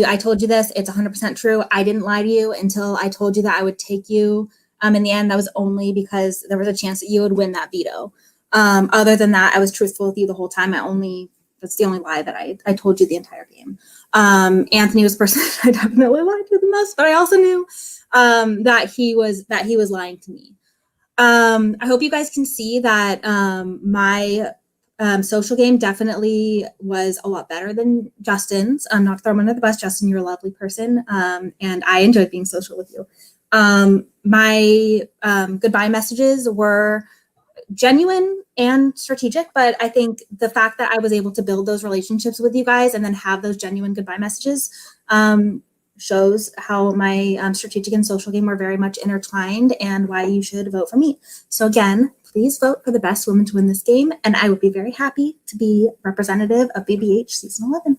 I told you this, it's 100% true. I didn't lie to you until I told you that I would take you. In the end, that was only because there was a chance that you would win that veto. Other than that, I was truthful with you the whole time. That's the only lie that I told you the entire game. Anthony was the person I definitely lied to the most, but I also knew that he was lying to me. I hope you guys can see that my social game definitely was a lot better than Justin's. I'm not throwing under the bus, Justin. You're a lovely person, and I enjoyed being social with you. My goodbye messages were genuine and strategic, but I think the fact that I was able to build those relationships with you guys and then have those genuine goodbye messages shows how my strategic and social game were very much intertwined and why you should vote for me. So again, please vote for the best woman to win this game, and I would be very happy to be representative of BBH Season 11.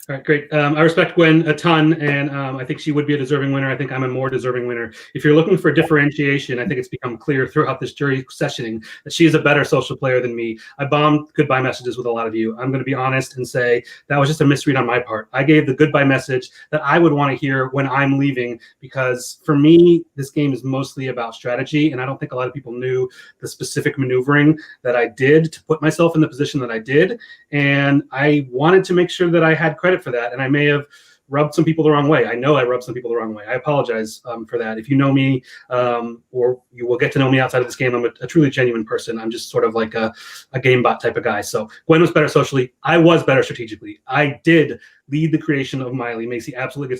All right, great. I respect Gwen a ton, and I think she would be a deserving winner. I think I'm a more deserving winner. If you're looking for differentiation, I think it's become clear throughout this jury sessioning that she is a better social player than me. I bombed goodbye messages with a lot of you. I'm going to be honest and say that was just a misread on my part. I gave the goodbye message that I would want to hear when I'm leaving, because for me, this game is mostly about strategy, and I don't think a lot of people knew the specific maneuvering that I did to put myself in the position that I did, and I wanted to make sure that I had credit for that, and I may have rubbed some people the wrong way. I know I rubbed some people the wrong way. I apologize for that. If you know me, or you will get to know me outside of this game, I'm a truly genuine person. I'm just sort of like a game bot type of guy. So Gwen was better socially. I was better strategically. I did lead the creation of Miley. Macy absolutely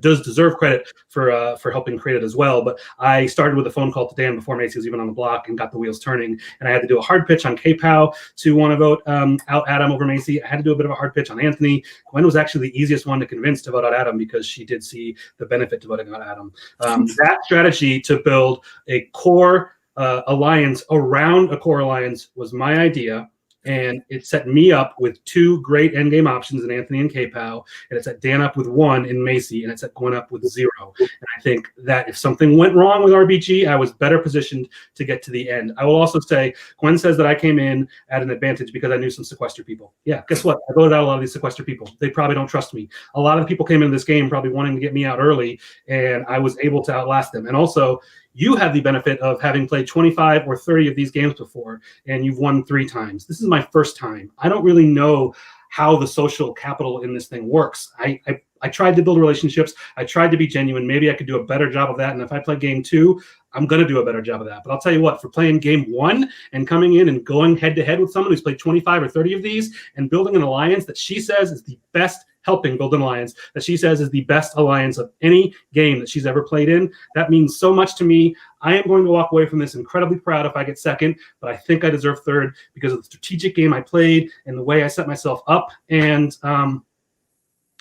does deserve credit for helping create it as well. But I started with a phone call to Dan before Macy was even on the block and got the wheels turning. And I had to do a hard pitch on K-Pow to want to vote out Adam over Macy. I had to do a bit of a hard pitch on Anthony. Gwen was actually the easiest one to convince to vote out Adam because she did see the benefit to voting out Adam. That strategy to build a core alliance around a core alliance was my idea. And it set me up with two great endgame options in Anthony and K-Pow, and it set Dan up with one in Macy, and it set Gwen up with 0. And I think that if something went wrong with RBG, I was better positioned to get to the end. I will also say, Gwen says that I came in at an advantage because I knew some sequester people. Yeah, guess what? I voted out a lot of these sequester people. They probably don't trust me. A lot of the people came into this game probably wanting to get me out early, and I was able to outlast them. And also, you have the benefit of having played 25 or 30 of these games before, and you've won 3 times. This is my first time. I don't really know how the social capital in this thing works. I tried to build relationships. I tried to be genuine. Maybe I could do a better job of that. And if I play game 2, I'm going to do a better job of that. But I'll tell you what, for playing game 1 and coming in and going head to head with someone who's played 25 or 30 of these and building an alliance that she says is the best, helping build an alliance that she says is the best alliance of any game that she's ever played in. That means so much to me. I am going to walk away from this incredibly proud if I get second, but I think I deserve third because of the strategic game I played and the way I set myself up. And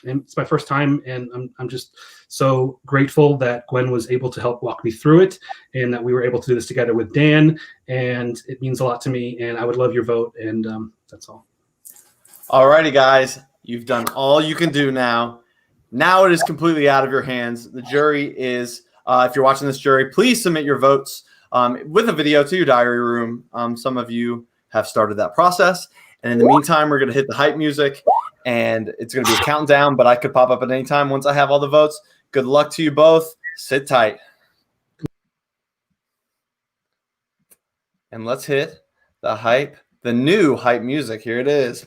it's my first time, and I'm just so grateful that Gwen was able to help walk me through it and that we were able to do this together with Dan, and it means a lot to me, and I would love your vote, and that's all. Alrighty, guys. You've done all you can do now. Now it is completely out of your hands. The jury is, if you're watching this jury, please submit your votes with a video to your diary room. Some of you have started that process. And in the meantime, we're going to hit the hype music, and it's going to be a countdown, but I could pop up at any time once I have all the votes. Good luck to you both. Sit tight. And let's hit the hype, the new hype music. Here it is.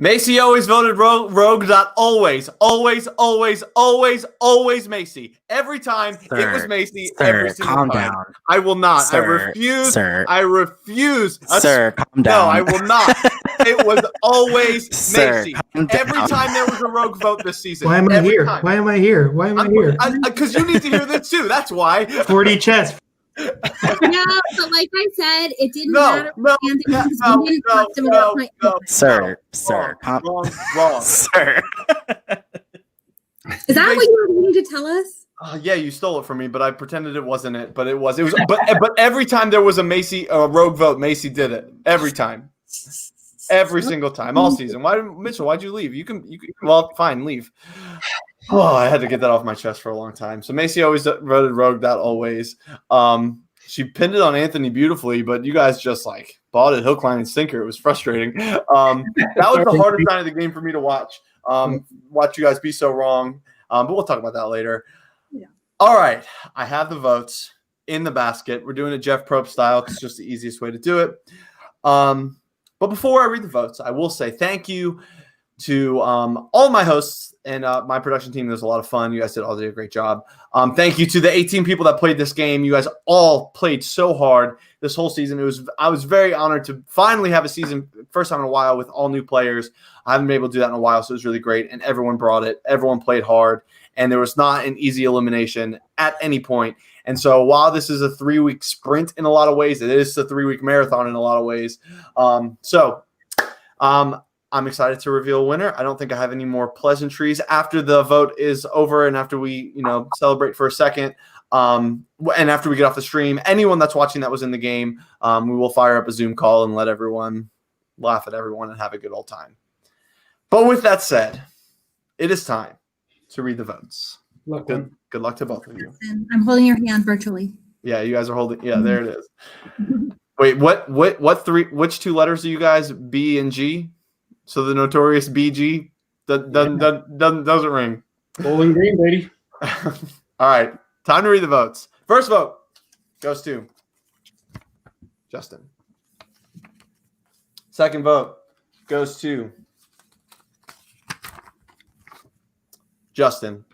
Macy always voted rogue. Always Macy. Every time it was Macy. Every single calm time. down. I will not. I Sir, refuse. sir. I refuse. Sir, calm down. No, I will not. It was always Sir, Macy. calm down. Every time there was a rogue vote this season. Why am I Every here? time. Why am I here? Why am I here? Because you need to hear this too. That's why. 4D chess. No, but like I said, it didn't matter. No, Sir, wrong. Sir. Is that what you were going to tell us? Yeah, you stole it from me, but I pretended it wasn't it. But it was. It was. But every time there was a rogue vote, Macy did it. Every time. Every single time, all season. Mitchell? Why'd you leave? You can. Well, fine, leave. Oh, I had to get that off my chest for a long time. So Macy always voted rogue. Always. She pinned it on Anthony beautifully, but you guys just like bought it hook, line, and sinker. It was frustrating. That was the hardest side of the game for me to watch. Watch you guys be so wrong. But we'll talk about that later. Yeah. All right, I have the votes in the basket. We're doing it Jeff Probst style. It's just the easiest way to do it. But before I read the votes, I will say thank you to all my hosts and my production team. It was a lot of fun. You guys all did a great job. Thank you to the 18 people that played this game. You guys all played so hard this whole season. I was very honored to finally have a season, first time in a while, with all new players. I haven't been able to do that in a while, so it was really great. And everyone brought it. Everyone played hard. And there was not an easy elimination at any point. And so while this is a 3-week sprint in a lot of ways, it is a 3-week marathon in a lot of ways. I'm excited to reveal a winner. I don't think I have any more pleasantries after the vote is over and after we, celebrate for a second. And after we get off the stream, anyone that's watching that was in the game, we will fire up a Zoom call and let everyone laugh at everyone and have a good old time. But with that said, it is time to read the votes. Good luck to both of you. I'm holding your hand virtually. Yeah, you guys are holding. Yeah, there it is. Wait, what three? Which two letters are you guys? B and G. So the notorious BG doesn't ring. Bowling Green, baby. All right, time to read the votes. First vote goes to Justin. Second vote goes to Justin.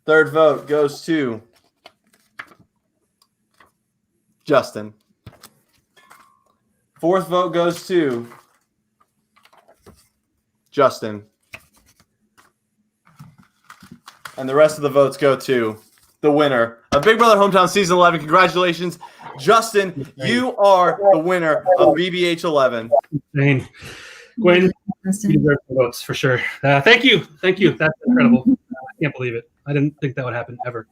Third vote goes to Justin. Fourth vote goes to Justin. And the rest of the votes go to the winner of Big Brother Hometown Season 11. Congratulations, Justin. You are the winner of BBH 11. Gwen, you deserve the votes for sure. Thank you. That's incredible. I can't believe it. I didn't think that would happen ever.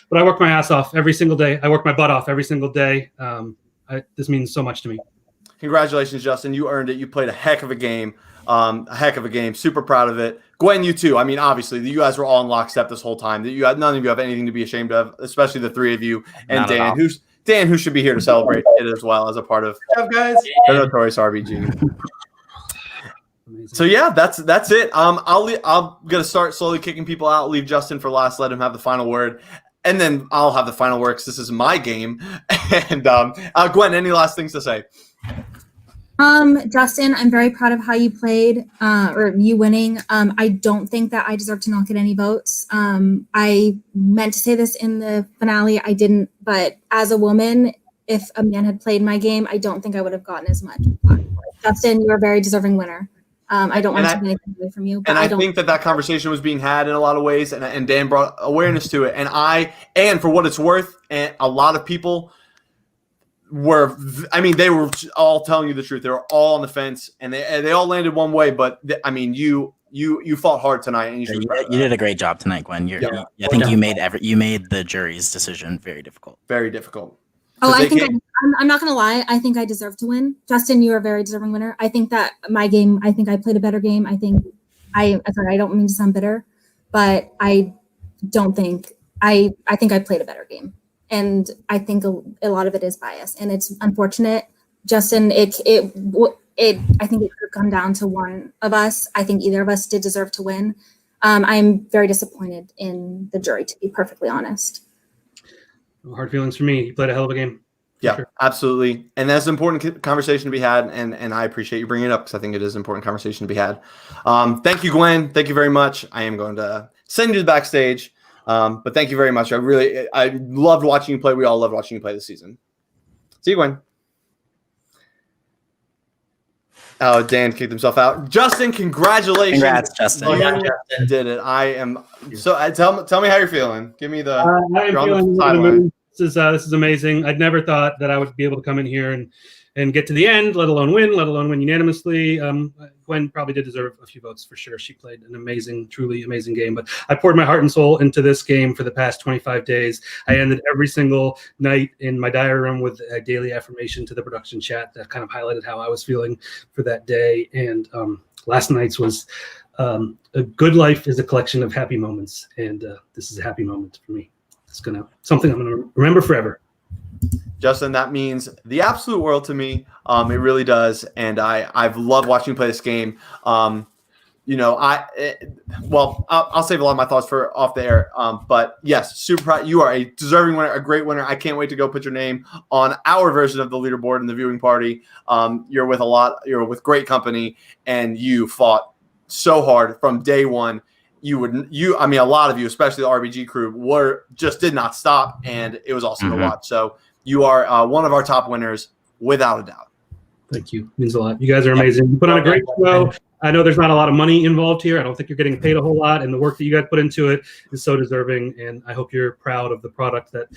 But I work my ass off every single day. I work my butt off every single day. This means so much to me. Congratulations, Justin. You earned it. You played a heck of a game. Super proud of it. Gwen, you too. I mean, obviously, you guys were all in lockstep this whole time. None of you have anything to be ashamed of, especially the three of you. And Dan, who should be here to celebrate it as well as a part of guys. The Notorious RBG. So yeah, that's it. I'm gonna start slowly kicking people out. Leave Justin for last. Let him have the final word, and then I'll have the final word because this is my game. And Gwen, any last things to say? Justin, I'm very proud of how you played, or you winning. I don't think that I deserve to not get any votes. I meant to say this in the finale. I didn't, but as a woman, if a man had played my game, I don't think I would have gotten as much. Justin, you're a very deserving winner. I don't want to take anything away from you. But I think that conversation was being had in a lot of ways, and Dan brought awareness to it. And for what it's worth, and a lot of people they were all telling you the truth. They were all on the fence, and they all landed one way. But you fought hard tonight, and you did a great job tonight, Gwen. I think you made the jury's decision very difficult. Very difficult. Oh, I'm not going to lie. I think I deserve to win. Justin, you are a very deserving winner. I think that my game, I think I played a better game. I don't mean to sound bitter, but I don't think, I think I played a better game. And I think a lot of it is bias, and it's unfortunate. Justin, I think it could have come down to one of us. I think either of us did deserve to win. I'm very disappointed in the jury, to be perfectly honest. No hard feelings for me. You played a hell of a game. Yeah, sure. absolutely. And that's an important conversation to be had. And I appreciate you bringing it up because I think it is an important conversation to be had. Thank you, Gwen. Thank you very much. I am going to send you to the backstage. But thank you very much. I loved watching you play. We all loved watching you play this season. See you, Gwen. Oh, Dan kicked himself out. Justin, congratulations. Congrats, Justin. You did it. I am so. Tell me how you're feeling. Give me the. I am you're on the feeling over the sideline. moon. This is amazing. I'd never thought that I would be able to come in here and get to the end, let alone win unanimously. Gwen probably did deserve a few votes for sure. She played an amazing, truly amazing game. But I poured my heart and soul into this game for the past 25 days. I ended every single night in my diary room with a daily affirmation to the production chat that kind of highlighted how I was feeling for that day. And last night's was a good life is a collection of happy moments, and this is a happy moment for me. It's something I'm gonna remember forever. Justin, that means the absolute world to me. It really does, and I've loved watching you play this game. I'll save a lot of my thoughts for off the air. But yes, super proud. You are a deserving winner, a great winner. I can't wait to go put your name on our version of the leaderboard in the viewing party. You're with great company, and you fought so hard from day one. A lot of you, especially the RBG crew, did not stop, and it was awesome to watch. So you are one of our top winners, without a doubt. Thank you. Means a lot. You guys are amazing. You put on a great show. I know there's not a lot of money involved here. I don't think you're getting paid a whole lot, and the work that you guys put into it is so deserving. And I hope you're proud of the product that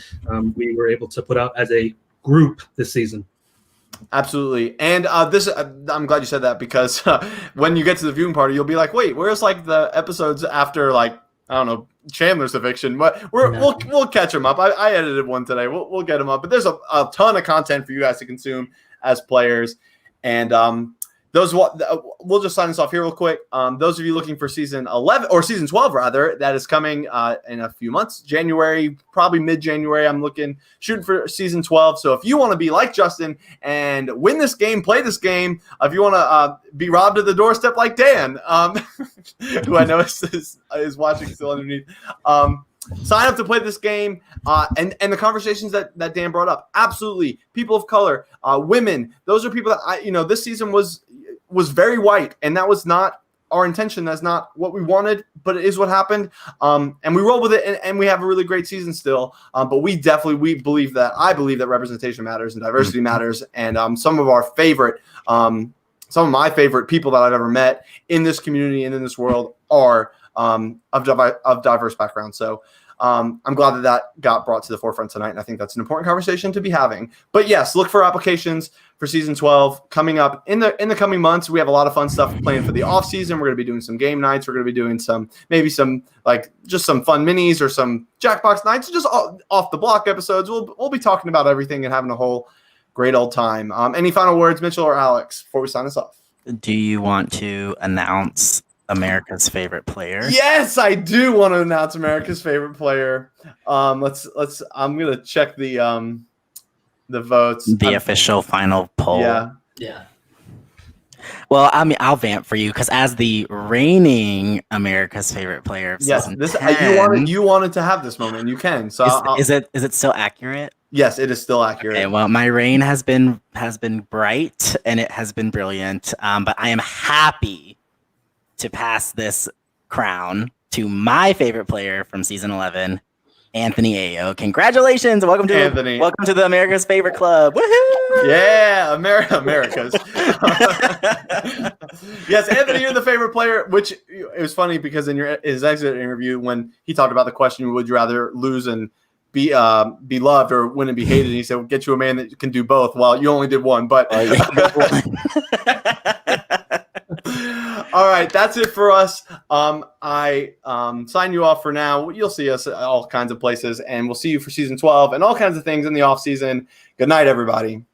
we were able to put out as a group this season. Absolutely. And I'm glad you said that, because when you get to the viewing party, you'll be like, wait, where's the episodes after I don't know, Chandler's eviction? But we'll catch them up. I edited one today. We'll get them up. But there's a ton of content for you guys to consume as players. And we'll just sign this off here real quick. Those of you looking for season 11 or season 12 rather, that is coming in a few months, January, probably mid-January. I'm shooting for season 12. So if you want to be like Justin and win this game, play this game, if you want to be robbed at the doorstep like Dan, who I know is watching still underneath, sign up to play this game, and the conversations that Dan brought up. Absolutely, people of color, women. Those are people that this season was very white, and that was not our intention. That's not what we wanted, but it is what happened. And we roll with it, and we have a really great season still. But I believe that representation matters and diversity matters. And some of my favorite people that I've ever met in this community and in this world are of diverse backgrounds. So I'm glad that got brought to the forefront tonight, and I think that's an important conversation to be having. But yes, look for applications for season 12 coming up in the coming months. We have a lot of fun stuff planned for the off season. We're going to be doing some game nights. We're going to be doing some just some fun minis or some Jackbox nights, just off the block episodes. We'll be talking about everything and having a whole great old time. Any final words, Mitchell or Alex, before we sign this off? Do you want to announce America's favorite player? Yes, I do want to announce America's favorite player. I'm gonna check the votes. The official final poll. Yeah. Well, I'll vamp for you, because as the reigning America's favorite player of season 10, you wanted to have this moment, and you can. So is it still accurate? Yes, it is still accurate. Okay, well, my reign has been bright, and it has been brilliant. But I am happy to pass this crown to my favorite player from season 11, Anthony Ayo. Congratulations! Welcome to the America's Favorite Club. Woohoo! Yeah, America's. Yes, Anthony, you're the favorite player. Which it was funny because in his exit interview, when he talked about the question, would you rather lose and be loved or win and be hated? And he said, "We'll get you a man that can do both." Well, you only did one, but. All right, that's it for us. I sign you off for now. You'll see us at all kinds of places, and we'll see you for season 12 and all kinds of things in the off season. Good night, everybody.